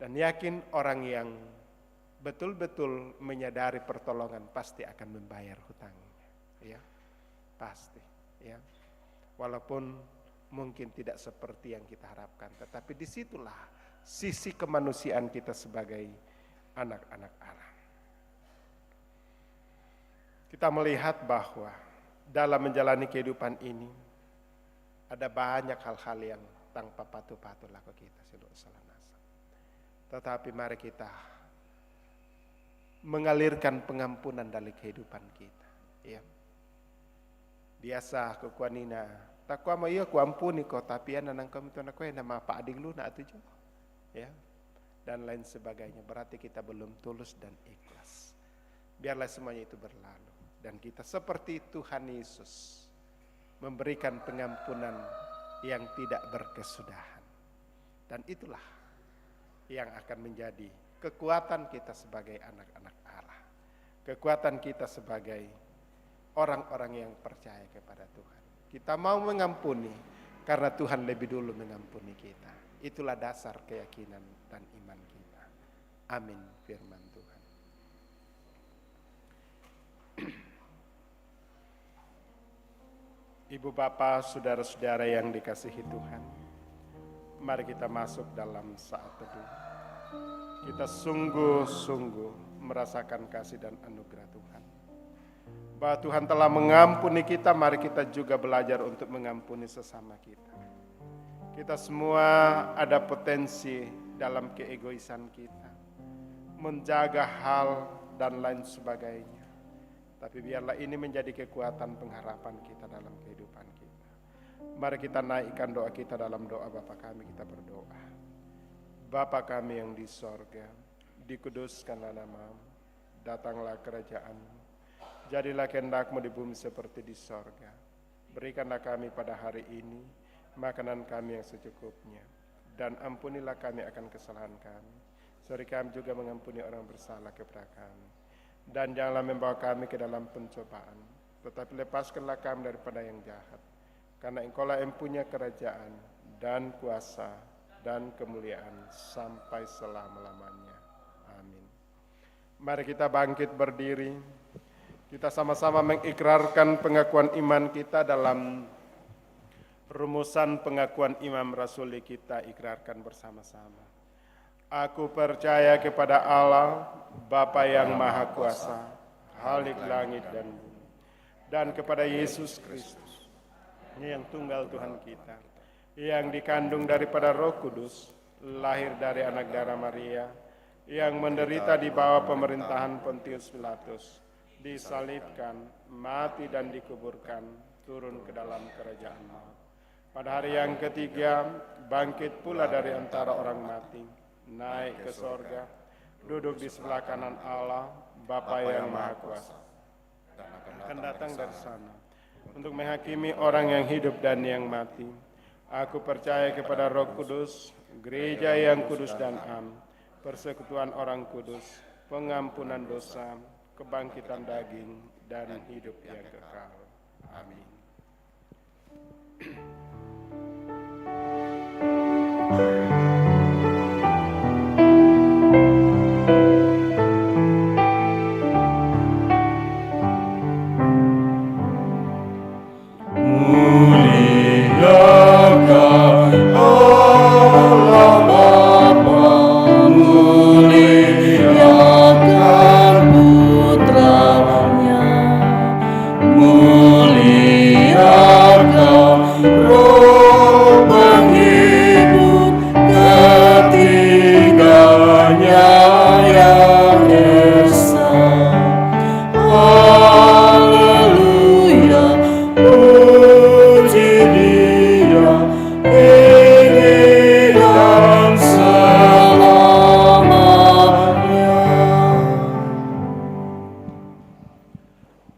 Dan yakin orang yang betul-betul menyadari pertolongan pasti akan membayar hutangnya, ya, pasti, ya. Walaupun mungkin tidak seperti yang kita harapkan, tetapi disitulah sisi kemanusiaan kita sebagai anak-anak Allah. Kita melihat bahwa dalam menjalani kehidupan ini ada banyak hal-hal yang tanpa patuh-patuh laku kita salah. Tetapi mari kita mengalirkan pengampunan dari kehidupan kita. Ya. Biasa kukuanina, tak kuama iya kuampuni kau tapi ana nang kami tuan aku nama Pak Adik Luna atau jo. Ya. Dan lain sebagainya. Berarti kita belum tulus dan ikhlas. Biarlah semuanya itu berlalu dan kita seperti Tuhan Yesus memberikan pengampunan yang tidak berkesudahan. Dan itulah yang akan menjadi kekuatan kita sebagai anak-anak Allah. Kekuatan kita sebagai orang-orang yang percaya kepada Tuhan. Kita mau mengampuni karena Tuhan lebih dulu mengampuni kita. Itulah dasar keyakinan dan iman kita. Amin, firman Tuhan. Ibu Bapak, saudara-saudara yang dikasihi Tuhan, mari kita masuk dalam saat teduh. Kita sungguh-sungguh merasakan kasih dan anugerah Tuhan. Bahwa Tuhan telah mengampuni kita, mari kita juga belajar untuk mengampuni sesama kita. Kita semua ada potensi dalam keegoisan kita, menjaga hal dan lain sebagainya. Tapi biarlah ini menjadi kekuatan pengharapan kita dalam kehidupan kita. Mari kita naikkan doa kita dalam doa Bapa kami, kita berdoa. Bapa kami yang di sorga, dikuduskanlah namamu, datanglah kerajaan-Mu, jadilah kehendak-Mu di bumi seperti di sorga. Berikanlah kami pada hari ini makanan kami yang secukupnya, dan ampunilah kami akan kesalahan kami, seperti kami juga mengampuni orang bersalah kepada kami. Dan janganlah membawa kami ke dalam pencobaan, tetapi lepaskanlah kami daripada yang jahat, karena Engkau-lah yang punya kerajaan dan kuasa dan kemuliaan sampai selama-lamanya. Amin. Mari kita bangkit berdiri. Kita sama-sama mengikrarkan pengakuan iman kita dalam rumusan pengakuan imam rasuli kita, ikrarkan bersama-sama. Aku percaya kepada Allah, Bapa yang Maha Kuasa, Khalik langit dan bumi, dan kepada Yesus Kristus, yang tunggal Tuhan kita, yang dikandung daripada Roh Kudus, lahir dari anak darah Maria, yang menderita di bawah pemerintahan Pontius Pilatus, disalibkan, mati dan dikuburkan, turun ke dalam kerajaan maut. Pada hari yang ketiga, bangkit pula dari antara orang mati, naik ke sorga, duduk di sebelah kanan Allah, Bapa yang Maha Kuasa, dan akan datang dari sana untuk menghakimi orang yang hidup dan yang mati. Aku percaya kepada Roh Kudus, gereja yang kudus dan am, persekutuan orang kudus, pengampunan dosa, kebangkitan daging, dan hidup yang kekal. Amin. Muliakan Allah Bapa, muliakan Putranya, muliakan Roh penghibur ketiganya yang esa. Haleluya, puji Dia, kini dan selamanya.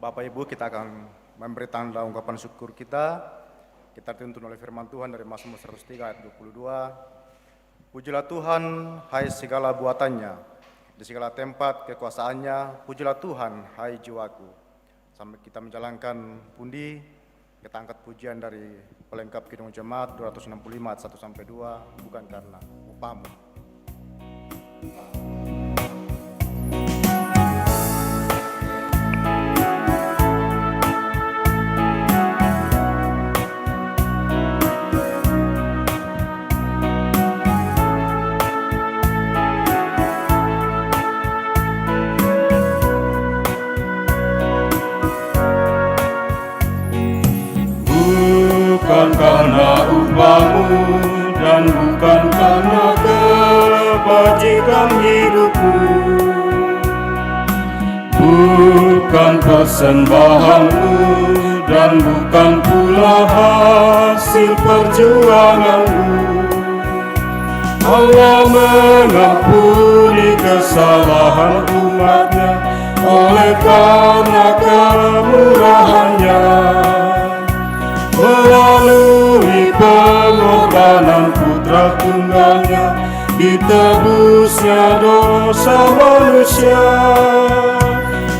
Bapak Ibu, kita akan memberi tanda ungkapan syukur kita. Kita dituntun oleh firman Tuhan dari Mazmur 103 ayat 22. Pujilah Tuhan, hai segala buatannya, di segala tempat kekuasaannya, pujilah Tuhan, hai jiwaku. Sampai kita menjalankan pundi, kita angkat pujian dari pelengkap Kidung Jemaat 265 ayat 1-2, bukan karena upamu. Bukan karena upamu dan bukan karena kebajikan hidupmu, bukan persembahanmu dan bukan pula hasil perjuanganmu. Allah mengampuni kesalahan umatnya oleh karena kemurahannya. Melalui pengorbanan putra tunggalnya, ditebusnya dosa manusia.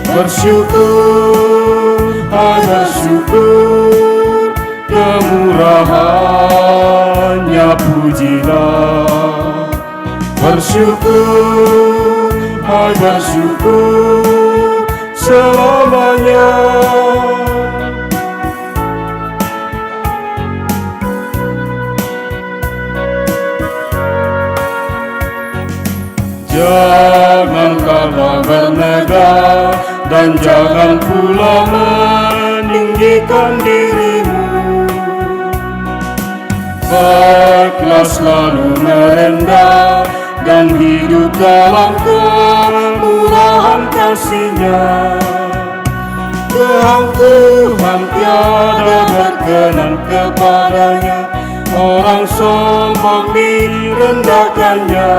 Bersyukur, hai bersyukur, kemurahannya pujilah. Bersyukur, hai bersyukur, selamanya. Jangan kalah bernegah dan jangan pula meninggikan dirimu. Baiklah selalu merendah dan hidup dalam kemurahan kasih-Nya. Tuhan tiada berkenan kepadanya, orang sombong direndahkannya.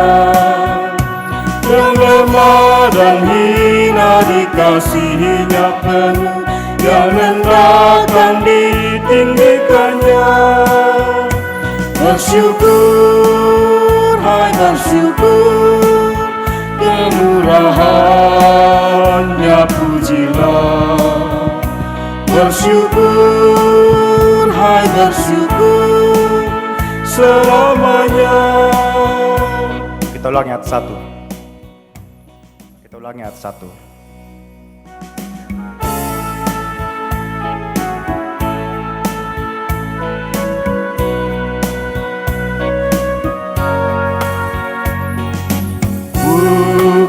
Yang lemah dan hina dikasihinya penuh, yang rendahkan ditinggikannya. Bersyukur, hai bersyukur, kemurahannya pujilah. Bersyukur, hai bersyukur, selamanya. Kita ulangi ayat 1. Kita ulangi ayat 1.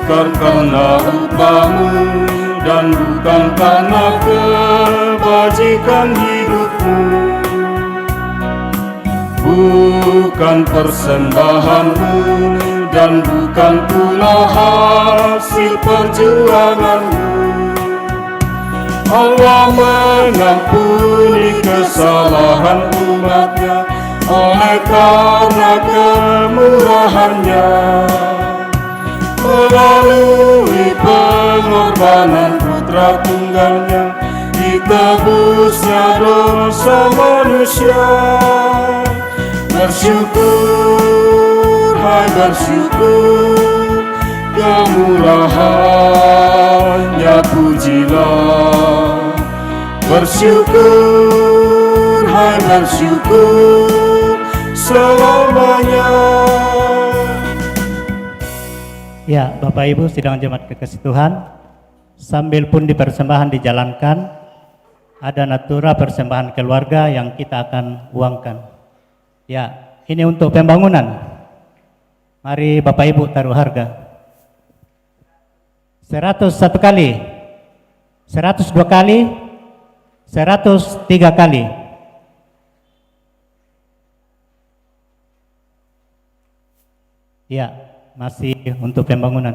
bukan karena upahmu dan bukan karena kebajikan hidupmu, bukan persembahanmu dan bukan pula hasil perjuanganmu. Allah mengampuni kesalahan umatnya oleh karena kemurahannya. Melalui pengorbanan putra tunggalnya, ditebusnya dosa manusia. Bersyukur, hai bersyukur, kemurahannya pujilah. Bersyukur, hai bersyukur, selamanya. Ya, Bapak Ibu sidang jemaat kekasih Tuhan, sambil pun dipersembahan dijalankan, ada natura persembahan keluarga yang kita akan uangkan. Ya, ini untuk pembangunan. Mari Bapak Ibu taruh harga. 101 kali, 102 kali, 103 kali. Ya, masih untuk pembangunan.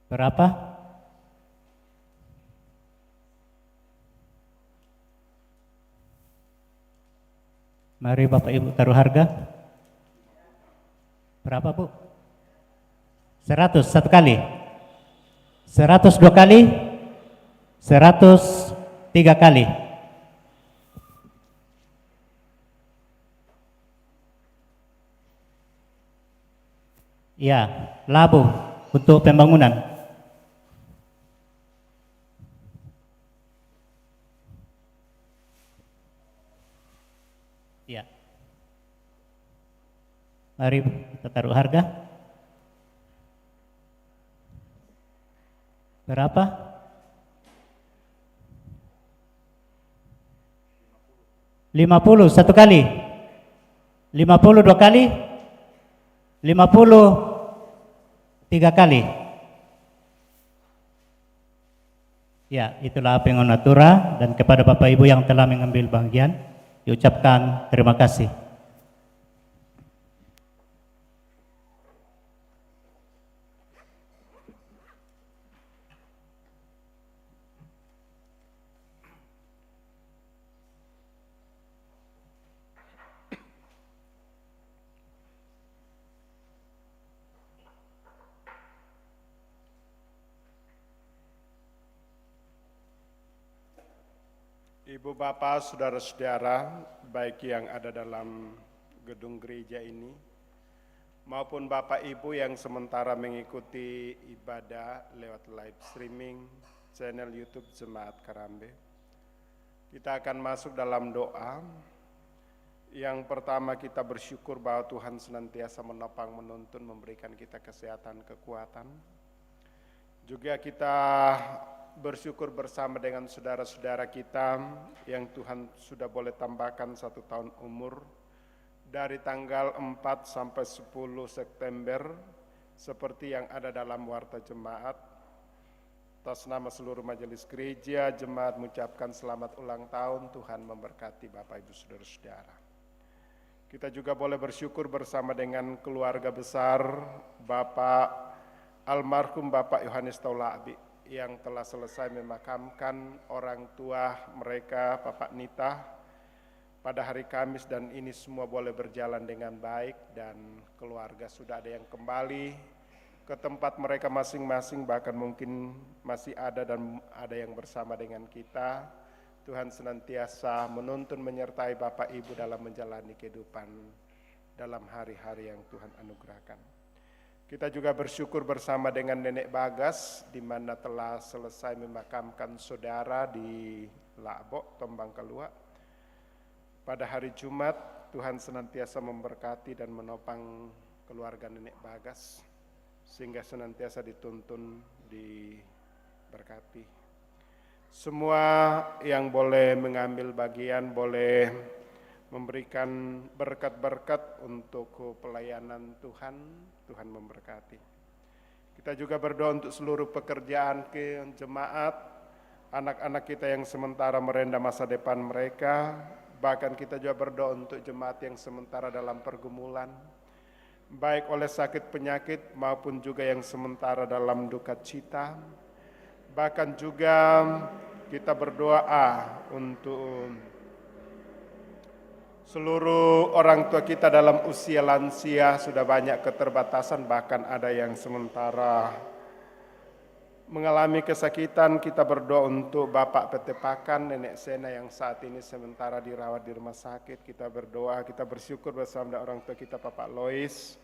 Berapa? Mari Bapak Ibu taruh harga. Berapa Bu? 100 satu kali, 102 kali, 103 kali. Ya, labu untuk pembangunan. Ya. Mari kita taruh harga. Berapa? 50 satu kali, 50 dua kali, 50 3 kali. Ya, itulah pengon natura, dan kepada Bapak Ibu yang telah mengambil bagian diucapkan terima kasih. Ibu Bapak, saudara-saudara, baik yang ada dalam gedung gereja ini, maupun Bapak Ibu yang sementara mengikuti ibadah lewat live streaming channel YouTube Jemaat Karambe. Kita akan masuk dalam doa. Yang pertama, kita bersyukur bahwa Tuhan senantiasa menopang, menuntun, memberikan kita kesehatan, kekuatan. Juga kita bersyukur bersama dengan saudara-saudara kita yang Tuhan sudah boleh tambahkan 1 tahun umur dari tanggal 4 sampai 10 September seperti yang ada dalam warta jemaat. Atas nama seluruh majelis gereja, jemaat mengucapkan selamat ulang tahun. Tuhan memberkati Bapak Ibu saudara-saudara. Kita juga boleh bersyukur bersama dengan keluarga besar Bapak almarhum Bapak Yohanes Taulaabi yang telah selesai memakamkan orang tua mereka, Bapak Nita, pada hari Kamis, dan ini semua boleh berjalan dengan baik dan keluarga sudah ada yang kembali ke tempat mereka masing-masing, bahkan mungkin masih ada dan ada yang bersama dengan kita. Tuhan senantiasa menuntun menyertai Bapak Ibu dalam menjalani kehidupan dalam hari-hari yang Tuhan anugerahkan. Kita juga bersyukur bersama dengan Nenek Bagas, di mana telah selesai memakamkan saudara di Labok, Tombang Kelua. Pada hari Jumat, Tuhan senantiasa memberkati dan menopang keluarga Nenek Bagas, sehingga senantiasa dituntun, diberkati. Semua yang boleh mengambil bagian boleh memberikan berkat-berkat untuk pelayanan Tuhan. Tuhan memberkati. Kita juga berdoa untuk seluruh pekerjaan ke jemaat, anak-anak kita yang sementara merenda masa depan mereka, bahkan kita juga berdoa untuk jemaat yang sementara dalam pergumulan, baik oleh sakit penyakit maupun juga yang sementara dalam duka cita. Bahkan juga kita berdoa untuk seluruh orang tua kita dalam usia lansia, sudah banyak keterbatasan, bahkan ada yang sementara mengalami kesakitan. Kita berdoa untuk Bapak Petepakan, Nenek Sena yang saat ini sementara dirawat di rumah sakit. Kita berdoa, kita bersyukur bersama dengan orang tua kita, Bapak Lois,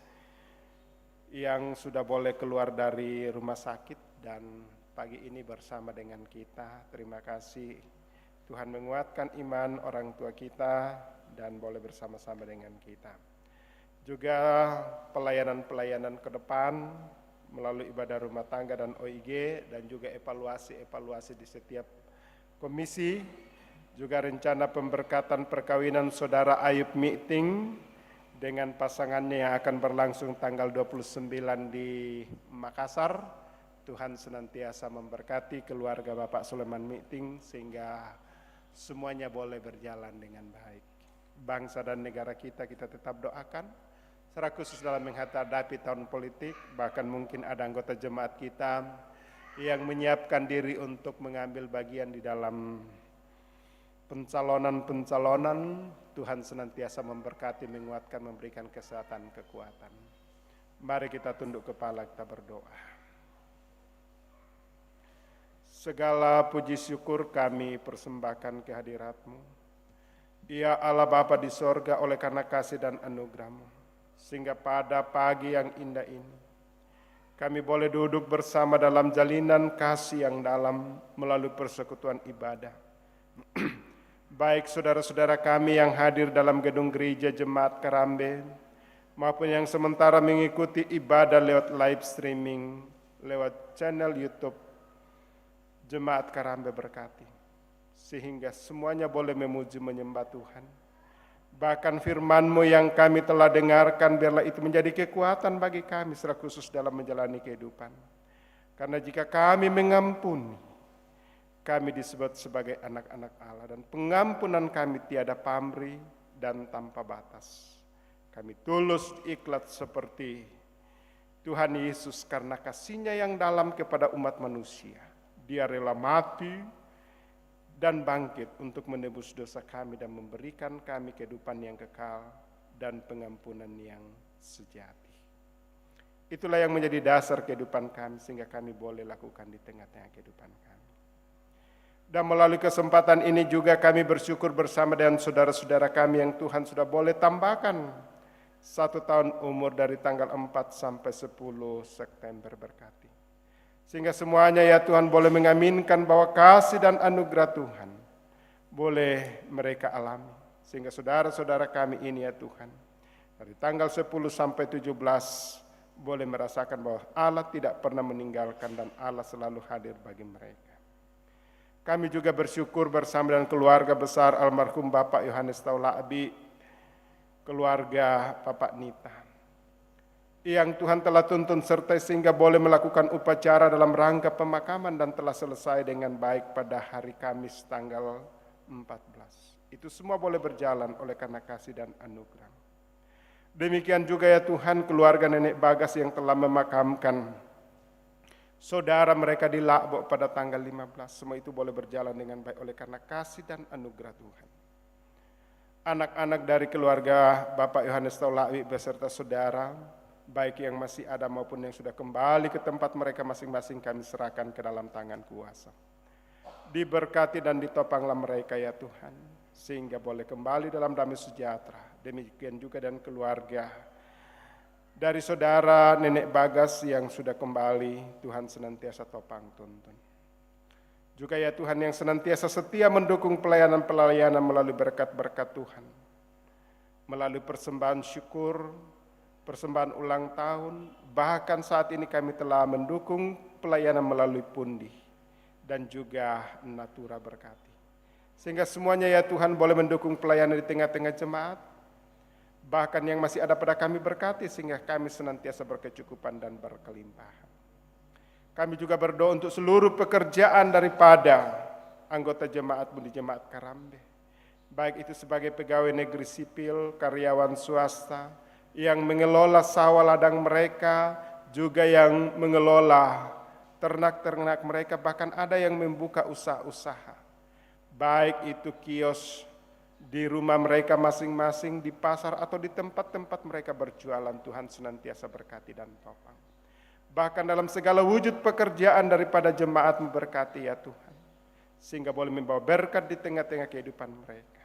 yang sudah boleh keluar dari rumah sakit dan pagi ini bersama dengan kita. Terima kasih, Tuhan menguatkan iman orang tua kita dan boleh bersama-sama dengan kita. Juga pelayanan-pelayanan ke depan melalui ibadah rumah tangga dan OIG, dan juga evaluasi di setiap komisi. Juga rencana pemberkatan perkawinan Saudara Ayub Meeting dengan pasangannya yang akan berlangsung tanggal 29 di Makassar. Tuhan senantiasa memberkati keluarga Bapak Sulaiman Meeting sehingga semuanya boleh berjalan dengan baik. Bangsa dan negara kita tetap doakan, secara khusus dalam menghadapi tahun politik. Bahkan mungkin ada anggota jemaat kita yang menyiapkan diri untuk mengambil bagian di dalam pencalonan. Tuhan senantiasa memberkati, menguatkan, memberikan kesehatan, kekuatan. Mari kita tunduk kepala, kita berdoa. Segala puji syukur kami persembahkan ke hadirat-Mu, ya Allah Bapa di sorga, oleh karena kasih dan anugerah-Mu, sehingga pada pagi yang indah ini, kami boleh duduk bersama dalam jalinan kasih yang dalam melalui persekutuan ibadah. Baik saudara-saudara kami yang hadir dalam gedung gereja Jemaat Karambe, maupun yang sementara mengikuti ibadah lewat live streaming, lewat channel YouTube Jemaat Karambe berkati, sehingga semuanya boleh memuji menyembah Tuhan. Bahkan firman-Mu yang kami telah dengarkan, biarlah itu menjadi kekuatan bagi kami secara khusus dalam menjalani kehidupan. Karena jika kami mengampuni, kami disebut sebagai anak-anak Allah, dan pengampunan kami tiada pamrih dan tanpa batas. Kami tulus ikhlas seperti Tuhan Yesus karena kasih-Nya yang dalam kepada umat manusia. Dia rela mati dan bangkit untuk menebus dosa kami dan memberikan kami kehidupan yang kekal dan pengampunan yang sejati. Itulah yang menjadi dasar kehidupan kami sehingga kami boleh lakukan di tengah-tengah kehidupan kami. Dan melalui kesempatan ini juga kami bersyukur bersama dengan saudara-saudara kami yang Tuhan sudah boleh tambahkan 1 tahun umur dari tanggal 4 sampai 10 September berkati. Sehingga semuanya ya Tuhan boleh mengaminkan bahwa kasih dan anugerah Tuhan boleh mereka alami. Sehingga saudara-saudara kami ini ya Tuhan, dari tanggal 10 sampai 17 boleh merasakan bahwa Allah tidak pernah meninggalkan dan Allah selalu hadir bagi mereka. Kami juga bersyukur bersama dengan keluarga besar almarhum Bapak Yohanes Taula Abi, keluarga Bapak Nita, yang Tuhan telah tuntun serta sehingga boleh melakukan upacara dalam rangka pemakaman dan telah selesai dengan baik pada hari Kamis tanggal 14. Itu semua boleh berjalan oleh karena kasih dan anugerah. Demikian juga ya Tuhan keluarga Nenek Bagas yang telah memakamkan saudara mereka di Lakbok pada tanggal 15. Semua itu boleh berjalan dengan baik oleh karena kasih dan anugerah Tuhan. Anak-anak dari keluarga Bapak Yohanes Taulawi beserta saudara, baik yang masih ada maupun yang sudah kembali ke tempat mereka masing-masing, kami serahkan ke dalam tangan kuasa. Diberkati dan ditopanglah mereka ya Tuhan, sehingga boleh kembali dalam damai sejahtera. Demikian juga dan keluarga dari saudara Nenek Bagas yang sudah kembali, Tuhan senantiasa topang tuntun. Juga ya Tuhan yang senantiasa setia mendukung pelayanan-pelayanan melalui berkat-berkat Tuhan, melalui persembahan syukur, persembahan ulang tahun, bahkan saat ini kami telah mendukung pelayanan melalui pundi dan juga natura berkati. Sehingga semuanya ya Tuhan boleh mendukung pelayanan di tengah-tengah jemaat. Bahkan yang masih ada pada kami berkati sehingga kami senantiasa berkecukupan dan berkelimpahan. Kami juga berdoa untuk seluruh pekerjaan daripada anggota jemaat-Mu di Jemaat Karambe. Baik itu sebagai pegawai negeri sipil, karyawan swasta, yang mengelola sawah ladang mereka, juga yang mengelola ternak-ternak mereka, bahkan ada yang membuka usaha-usaha. Baik itu kios di rumah mereka masing-masing, di pasar atau di tempat-tempat mereka berjualan, Tuhan senantiasa berkati dan topang. Bahkan dalam segala wujud pekerjaan daripada jemaat-Mu berkati ya Tuhan, sehingga boleh membawa berkat di tengah-tengah kehidupan mereka.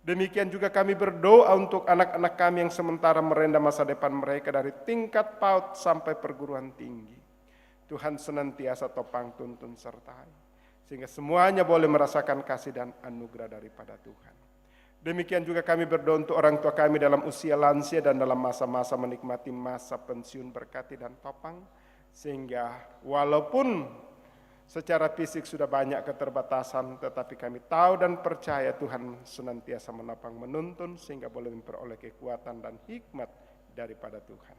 Demikian juga kami berdoa untuk anak-anak kami yang sementara merendam masa depan mereka dari tingkat PAUD sampai perguruan tinggi. Tuhan senantiasa topang, tuntun, sertai. Sehingga semuanya boleh merasakan kasih dan anugerah daripada Tuhan. Demikian juga kami berdoa untuk orang tua kami dalam usia lansia dan dalam masa-masa menikmati masa pensiun berkati dan topang. Sehingga walaupun secara fisik sudah banyak keterbatasan, tetapi kami tahu dan percaya Tuhan senantiasa menopang, menuntun, sehingga boleh memperoleh kekuatan dan hikmat daripada Tuhan.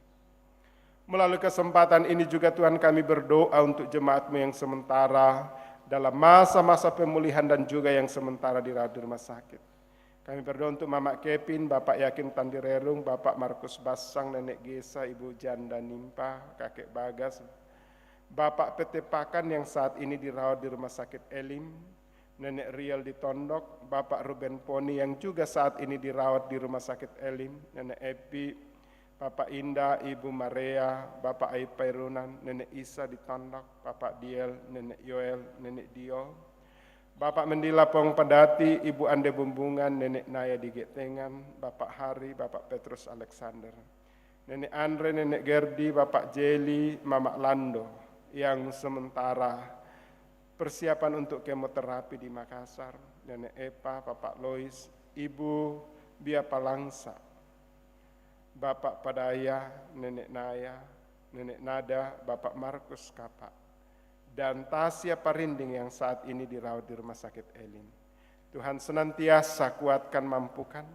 Melalui kesempatan ini juga Tuhan kami berdoa untuk jemaat-Mu yang sementara dalam masa-masa pemulihan dan juga yang sementara dirawat di rumah sakit. Kami berdoa untuk Mama Kevin, Bapak Yakin Tandirerung, Bapak Markus Basang, Nenek Gesa, Ibu Janda Nimpa, Kakek Bagas, Bapak Petepakan yang saat ini dirawat di rumah sakit Elim, Nenek Riel di Tondok, Bapak Ruben Poni yang juga saat ini dirawat di rumah sakit Elim, Nenek Epi, Bapak Indah, Ibu Maria, Bapak Aipairunan, Nenek Isa di Tondok, Bapak Diel, Nenek Yoel, Nenek Dio, Bapak Mendila Pong Padati, Ibu Ande Bumbungan, Nenek Naya di Getengan, Bapak Hari, Bapak Petrus Alexander, Nenek Andre, Nenek Gerdi, Bapak Jeli, Mama Lando, yang sementara persiapan untuk kemoterapi di Makassar, Nenek Epa, Bapak Lois, Ibu Bia Palangsa, Bapak Padaya, Nenek Naya, Nenek Nada, Bapak Markus Kapak, dan Tasya Parinding yang saat ini dirawat di Rumah Sakit Elim. Tuhan senantiasa kuatkan, mampukan,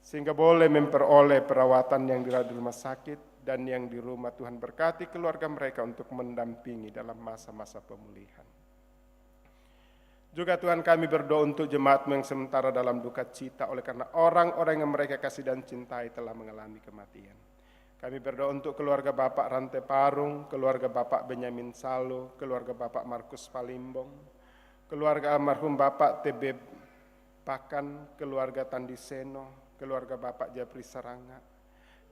sehingga boleh memperoleh perawatan yang dirawat di rumah sakit dan yang di rumah. Tuhan berkati keluarga mereka untuk mendampingi dalam masa-masa pemulihan. Juga Tuhan kami berdoa untuk jemaat-Mu yang sementara dalam duka cita oleh karena orang-orang yang mereka kasih dan cintai telah mengalami kematian. Kami berdoa untuk keluarga Bapak Rante Parung, keluarga Bapak Benyamin Salo, keluarga Bapak Markus Palimbong, keluarga almarhum Bapak TB Pakan, keluarga Tandi Seno, keluarga Bapak Japri Saranga,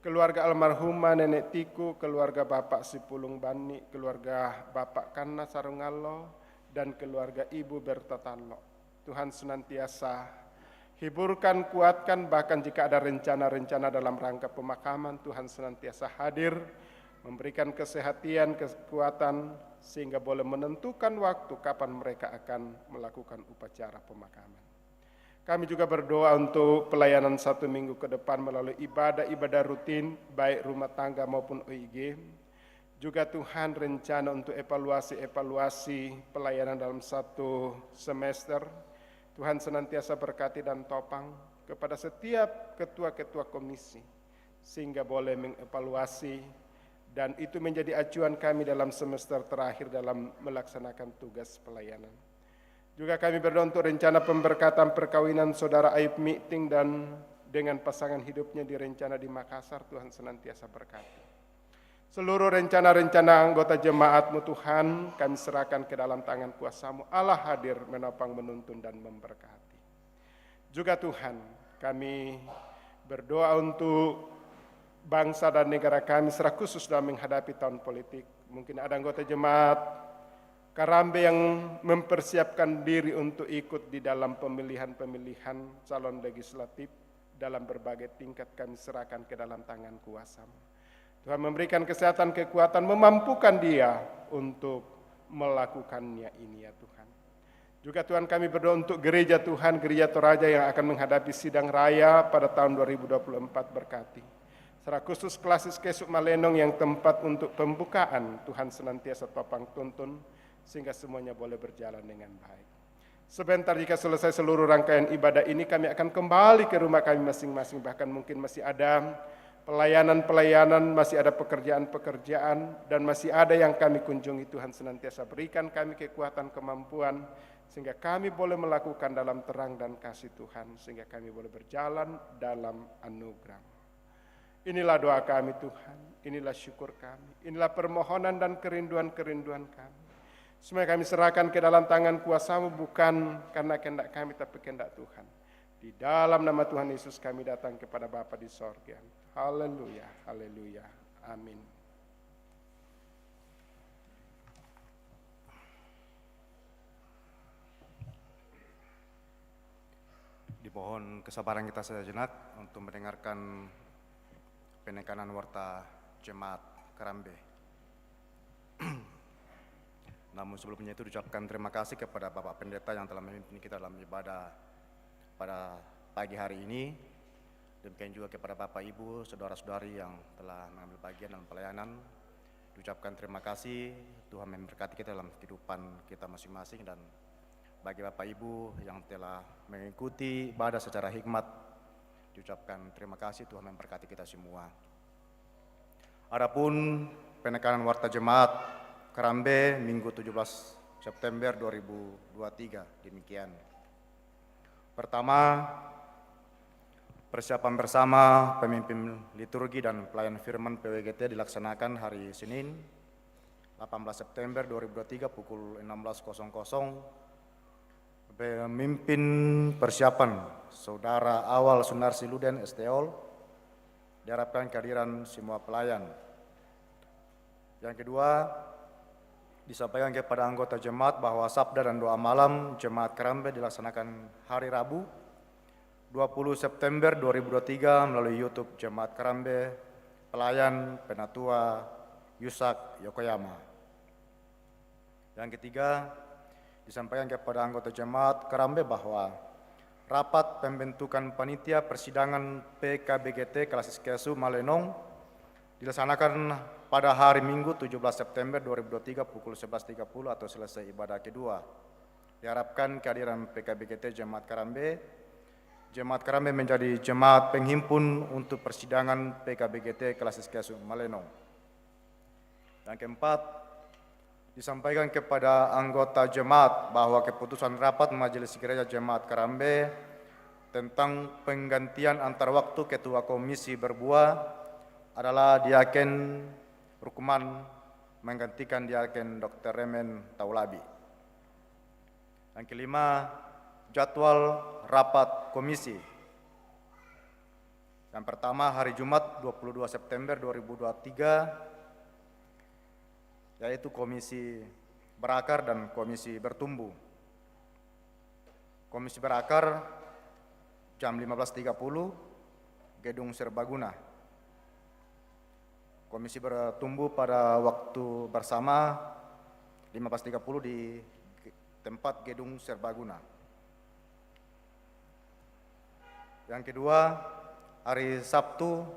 keluarga almarhumah Nenek Tiku, keluarga Bapak Sipulung Bani, keluarga Bapak Kanna Sarungallo, dan keluarga Ibu Bertatalo. Tuhan senantiasa hiburkan, kuatkan, bahkan jika ada rencana-rencana dalam rangka pemakaman, Tuhan senantiasa hadir, memberikan kesehatan, kekuatan, sehingga boleh menentukan waktu kapan mereka akan melakukan upacara pemakaman. Kami juga berdoa untuk pelayanan 1 minggu ke depan melalui ibadah-ibadah rutin, baik rumah tangga maupun OIG. Juga Tuhan rencana untuk evaluasi pelayanan dalam 1 semester. Tuhan senantiasa berkati dan topang kepada setiap ketua-ketua komisi, sehingga boleh mengevaluasi, dan itu menjadi acuan kami dalam semester terakhir dalam melaksanakan tugas pelayanan. Juga kami berdoa untuk rencana pemberkatan perkawinan saudara Aib Miting dan dengan pasangan hidupnya direncana di Makassar. Tuhan senantiasa berkati. Seluruh rencana-rencana anggota jemaat-Mu Tuhan, kami serahkan ke dalam tangan kuasa-Mu. Allah hadir menopang, menuntun, dan memberkati. Juga Tuhan, kami berdoa untuk bangsa dan negara kami secara khusus dalam menghadapi tahun politik. Mungkin ada anggota jemaat Karambe yang mempersiapkan diri untuk ikut di dalam pemilihan-pemilihan calon legislatif dalam berbagai tingkat. Kami serahkan ke dalam tangan kuasa-Mu. Tuhan memberikan kesehatan, kekuatan, memampukan dia untuk melakukannya ini ya Tuhan. Juga Tuhan kami berdoa untuk gereja Tuhan, gereja Toraja yang akan menghadapi sidang raya pada tahun 2024 berkati. Secara khusus Klasis Kesuk Malenong yang tempat untuk pembukaan, Tuhan senantiasa topang tuntun sehingga semuanya boleh berjalan dengan baik. Sebentar jika selesai seluruh rangkaian ibadah ini, kami akan kembali ke rumah kami masing-masing. Bahkan mungkin masih ada pelayanan-pelayanan, masih ada pekerjaan-pekerjaan, dan masih ada yang kami kunjungi. Tuhan senantiasa berikan kami kekuatan, kemampuan, sehingga kami boleh melakukan dalam terang dan kasih Tuhan, sehingga kami boleh berjalan dalam anugerah. Inilah doa kami Tuhan, inilah syukur kami, inilah permohonan dan kerinduan-kerinduan kami. Semua kami serahkan ke dalam tangan kuasa-Mu, bukan karena kehendak kami, tapi kehendak Tuhan. Di dalam nama Tuhan Yesus kami datang kepada Bapa di sorga. Haleluya, haleluya, amin. Dimohon kesabaran kita sejenak untuk mendengarkan penekanan warta Jemaat Karambe. Namun sebelumnya itu diucapkan terima kasih kepada Bapak Pendeta yang telah memimpin kita dalam ibadah pada pagi hari ini. Demikian juga kepada Bapak Ibu, saudara-saudari yang telah mengambil bagian dalam pelayanan. Diucapkan terima kasih, Tuhan memberkati kita dalam kehidupan kita masing-masing, dan bagi Bapak Ibu yang telah mengikuti ibadah secara hikmat, diucapkan terima kasih, Tuhan memberkati kita semua. Adapun penekanan warta Jemaat Karambe Minggu 17 September 2023 demikian. Pertama, persiapan bersama pemimpin liturgi dan pelayan firman PWGT dilaksanakan hari Senin 18 September 2023 pukul 16.00. Pemimpin persiapan Saudara Awal Sunarsi Luden Esteol, diharapkan kehadiran semua pelayan. Yang kedua, disampaikan kepada anggota jemaat bahwa sabda dan doa malam Jemaat Karambe dilaksanakan hari Rabu 20 September 2023 melalui YouTube Jemaat Karambe, pelayan Penatua Yusak Yokoyama. Yang ketiga, disampaikan kepada anggota Jemaat Karambe bahwa rapat pembentukan panitia persidangan PKBGT Klasis Kesu Malenong dilaksanakan pada hari Minggu 17 September 2023 pukul 11.30 atau selesai ibadah kedua. Diharapkan kehadiran PKBGT Jemaat Karambe. Jemaat Karambe menjadi jemaat penghimpun untuk persidangan PKBGT Klasis Kesu Malenong. Yang keempat, disampaikan kepada anggota jemaat bahwa keputusan rapat Majelis Gereja Jemaat Karambe tentang penggantian antar waktu Ketua Komisi Berbuah adalah Diaken Rukman menggantikan Diaken Dr. Remen Taulabi. Yang kelima, jadwal rapat komisi. Yang pertama, hari Jumat 22 September 2023, yaitu Komisi Berakar dan Komisi Bertumbuh. Komisi Berakar jam 15.30, Gedung Serbaguna. Komisi Bertumbuh pada waktu bersama 15.30 di tempat Gedung Serbaguna. Yang kedua, hari Sabtu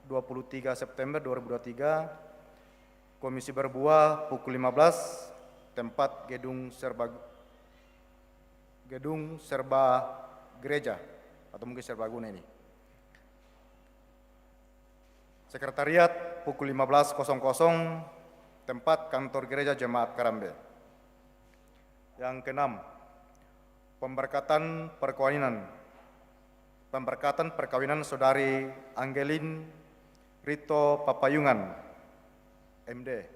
23 September 2023, Komisi Berbuah pukul 15, tempat Gedung Serba Gereja, atau mungkin Serbaguna ini. Sekretariat pukul 15.00, tempat kantor gereja Jemaat Karambe. Yang keenam, pemberkatan perkawinan Saudari Angelin Rito Papayungan, MD,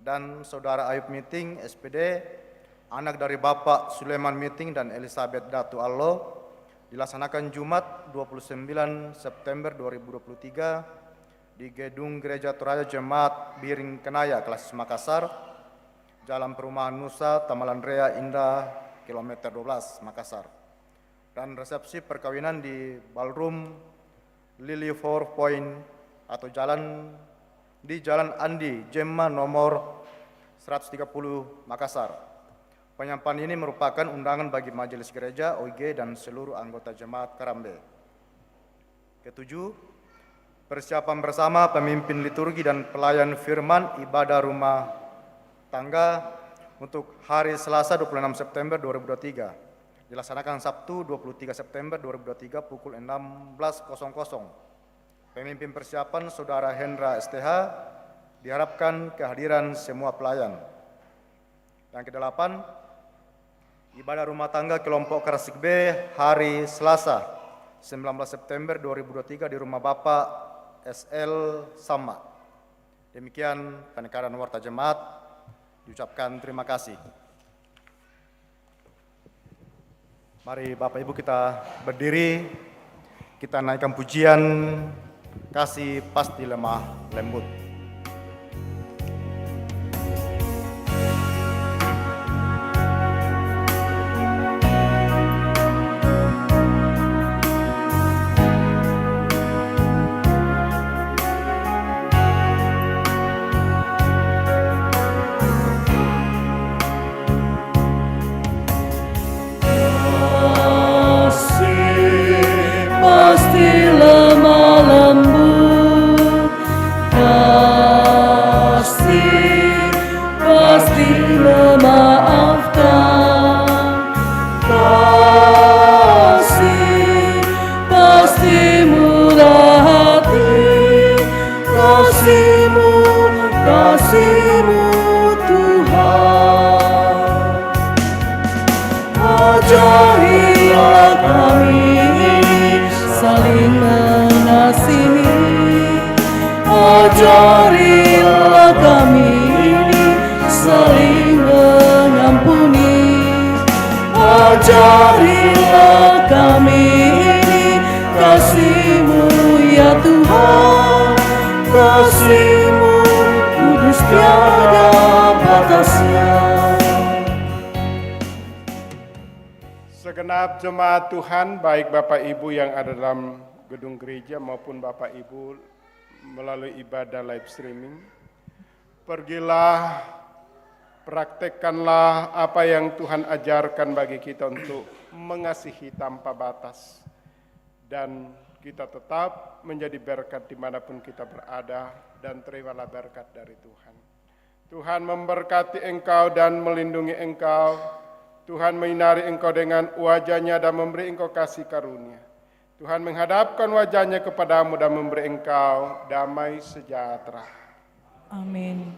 dan Saudara Ayub Miting, SPD, anak dari Bapak Suleman Miting dan Elizabeth Datu Allo, dilaksanakan Jumat 29 September 2023 di Gedung Gereja Toraja Jemaat Biring Kenaya, Klasis Makassar, Jalan Perumahan Nusa, Tamalan Rea Indah, kilometer 12, Makassar. Dan resepsi perkawinan di Ballroom Lily 4 Point atau di Jalan Andi, Jemma nomor 130, Makassar. Penyampaian ini merupakan undangan bagi majelis gereja, OIG, dan seluruh anggota Jemaat Karambe. Ketujuh, persiapan bersama pemimpin liturgi dan pelayan firman ibadah rumah tangga untuk hari Selasa 26 September 2023. dilaksanakan Sabtu 23 September 2023 pukul 16.00. Pemimpin persiapan Saudara Hendra STH, diharapkan kehadiran semua pelayan. Yang ke-8, ibadah rumah tangga kelompok Karsik B hari Selasa 19 September 2023 di rumah Bapak SL Sama. Demikian penekanan warta jemaat, diucapkan terima kasih. Mari Bapak Ibu kita berdiri, kita naikkan pujian Kasih Pasti Lemah Lembut. Pasti lemah lembut, pasti memaafkan, pasti murah hati, kasih-Mu Tuhan. Ajarilah kami saling mengasihi, ajarilah kami saling mengampuni, ajarilah kami kasih-Mu ya Tuhan, kasih-Mu kudus tiada batasnya. Segenap jemaat Tuhan, baik Bapak Ibu yang ada dalam gedung gereja maupun Bapak Ibu melalui ibadah live streaming, pergilah, praktekkanlah apa yang Tuhan ajarkan bagi kita untuk mengasihi tanpa batas. Dan kita tetap menjadi berkat dimanapun kita berada, dan terimalah berkat dari Tuhan. Tuhan memberkati engkau dan melindungi engkau. Tuhan menyinari engkau dengan wajah-Nya dan memberi engkau kasih karunia. Tuhan menghadapkan wajah-Nya kepadamu dan memberi engkau damai sejahtera. Amin.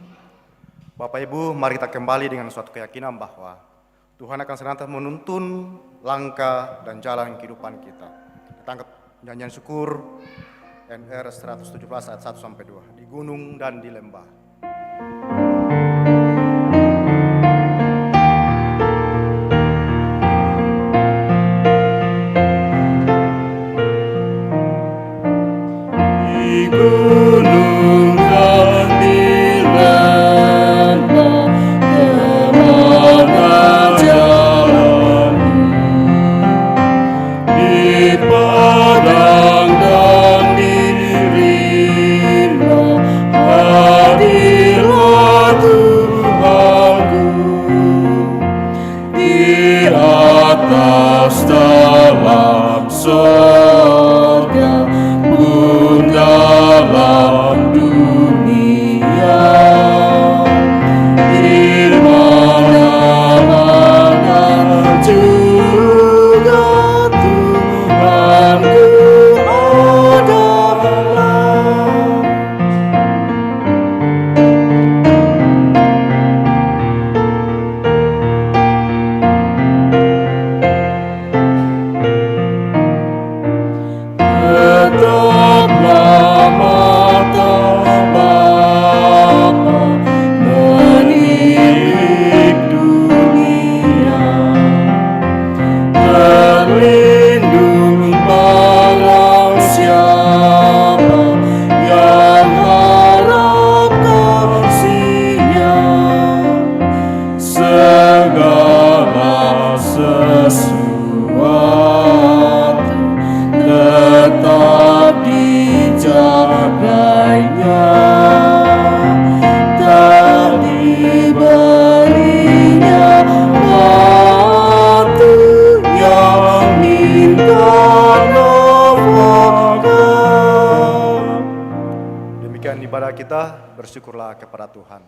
Bapak Ibu, mari kita kembali dengan suatu keyakinan bahwa Tuhan akan senantiasa menuntun langkah dan jalan kehidupan kita. Ditangkap nyanyian syukur NR 117 ayat 1-2 di gunung dan di lembah. Gunung dan di lembah, kemana jalanku? Di padang dan di rimba, hadirlah Tuhanku. Di atas dalam sorga pun dalam dunia, di mana-mana juga Tuhanku adalah. Tetaplah mata Bapa menilik dunia, terlindung barang siapa yang harap kasih-Nya. Segala sesuatu tetap dijaganya, tak diberinya waktu yang minta nafkah. Demikian ibadah kita, bersyukurlah kepada Tuhan.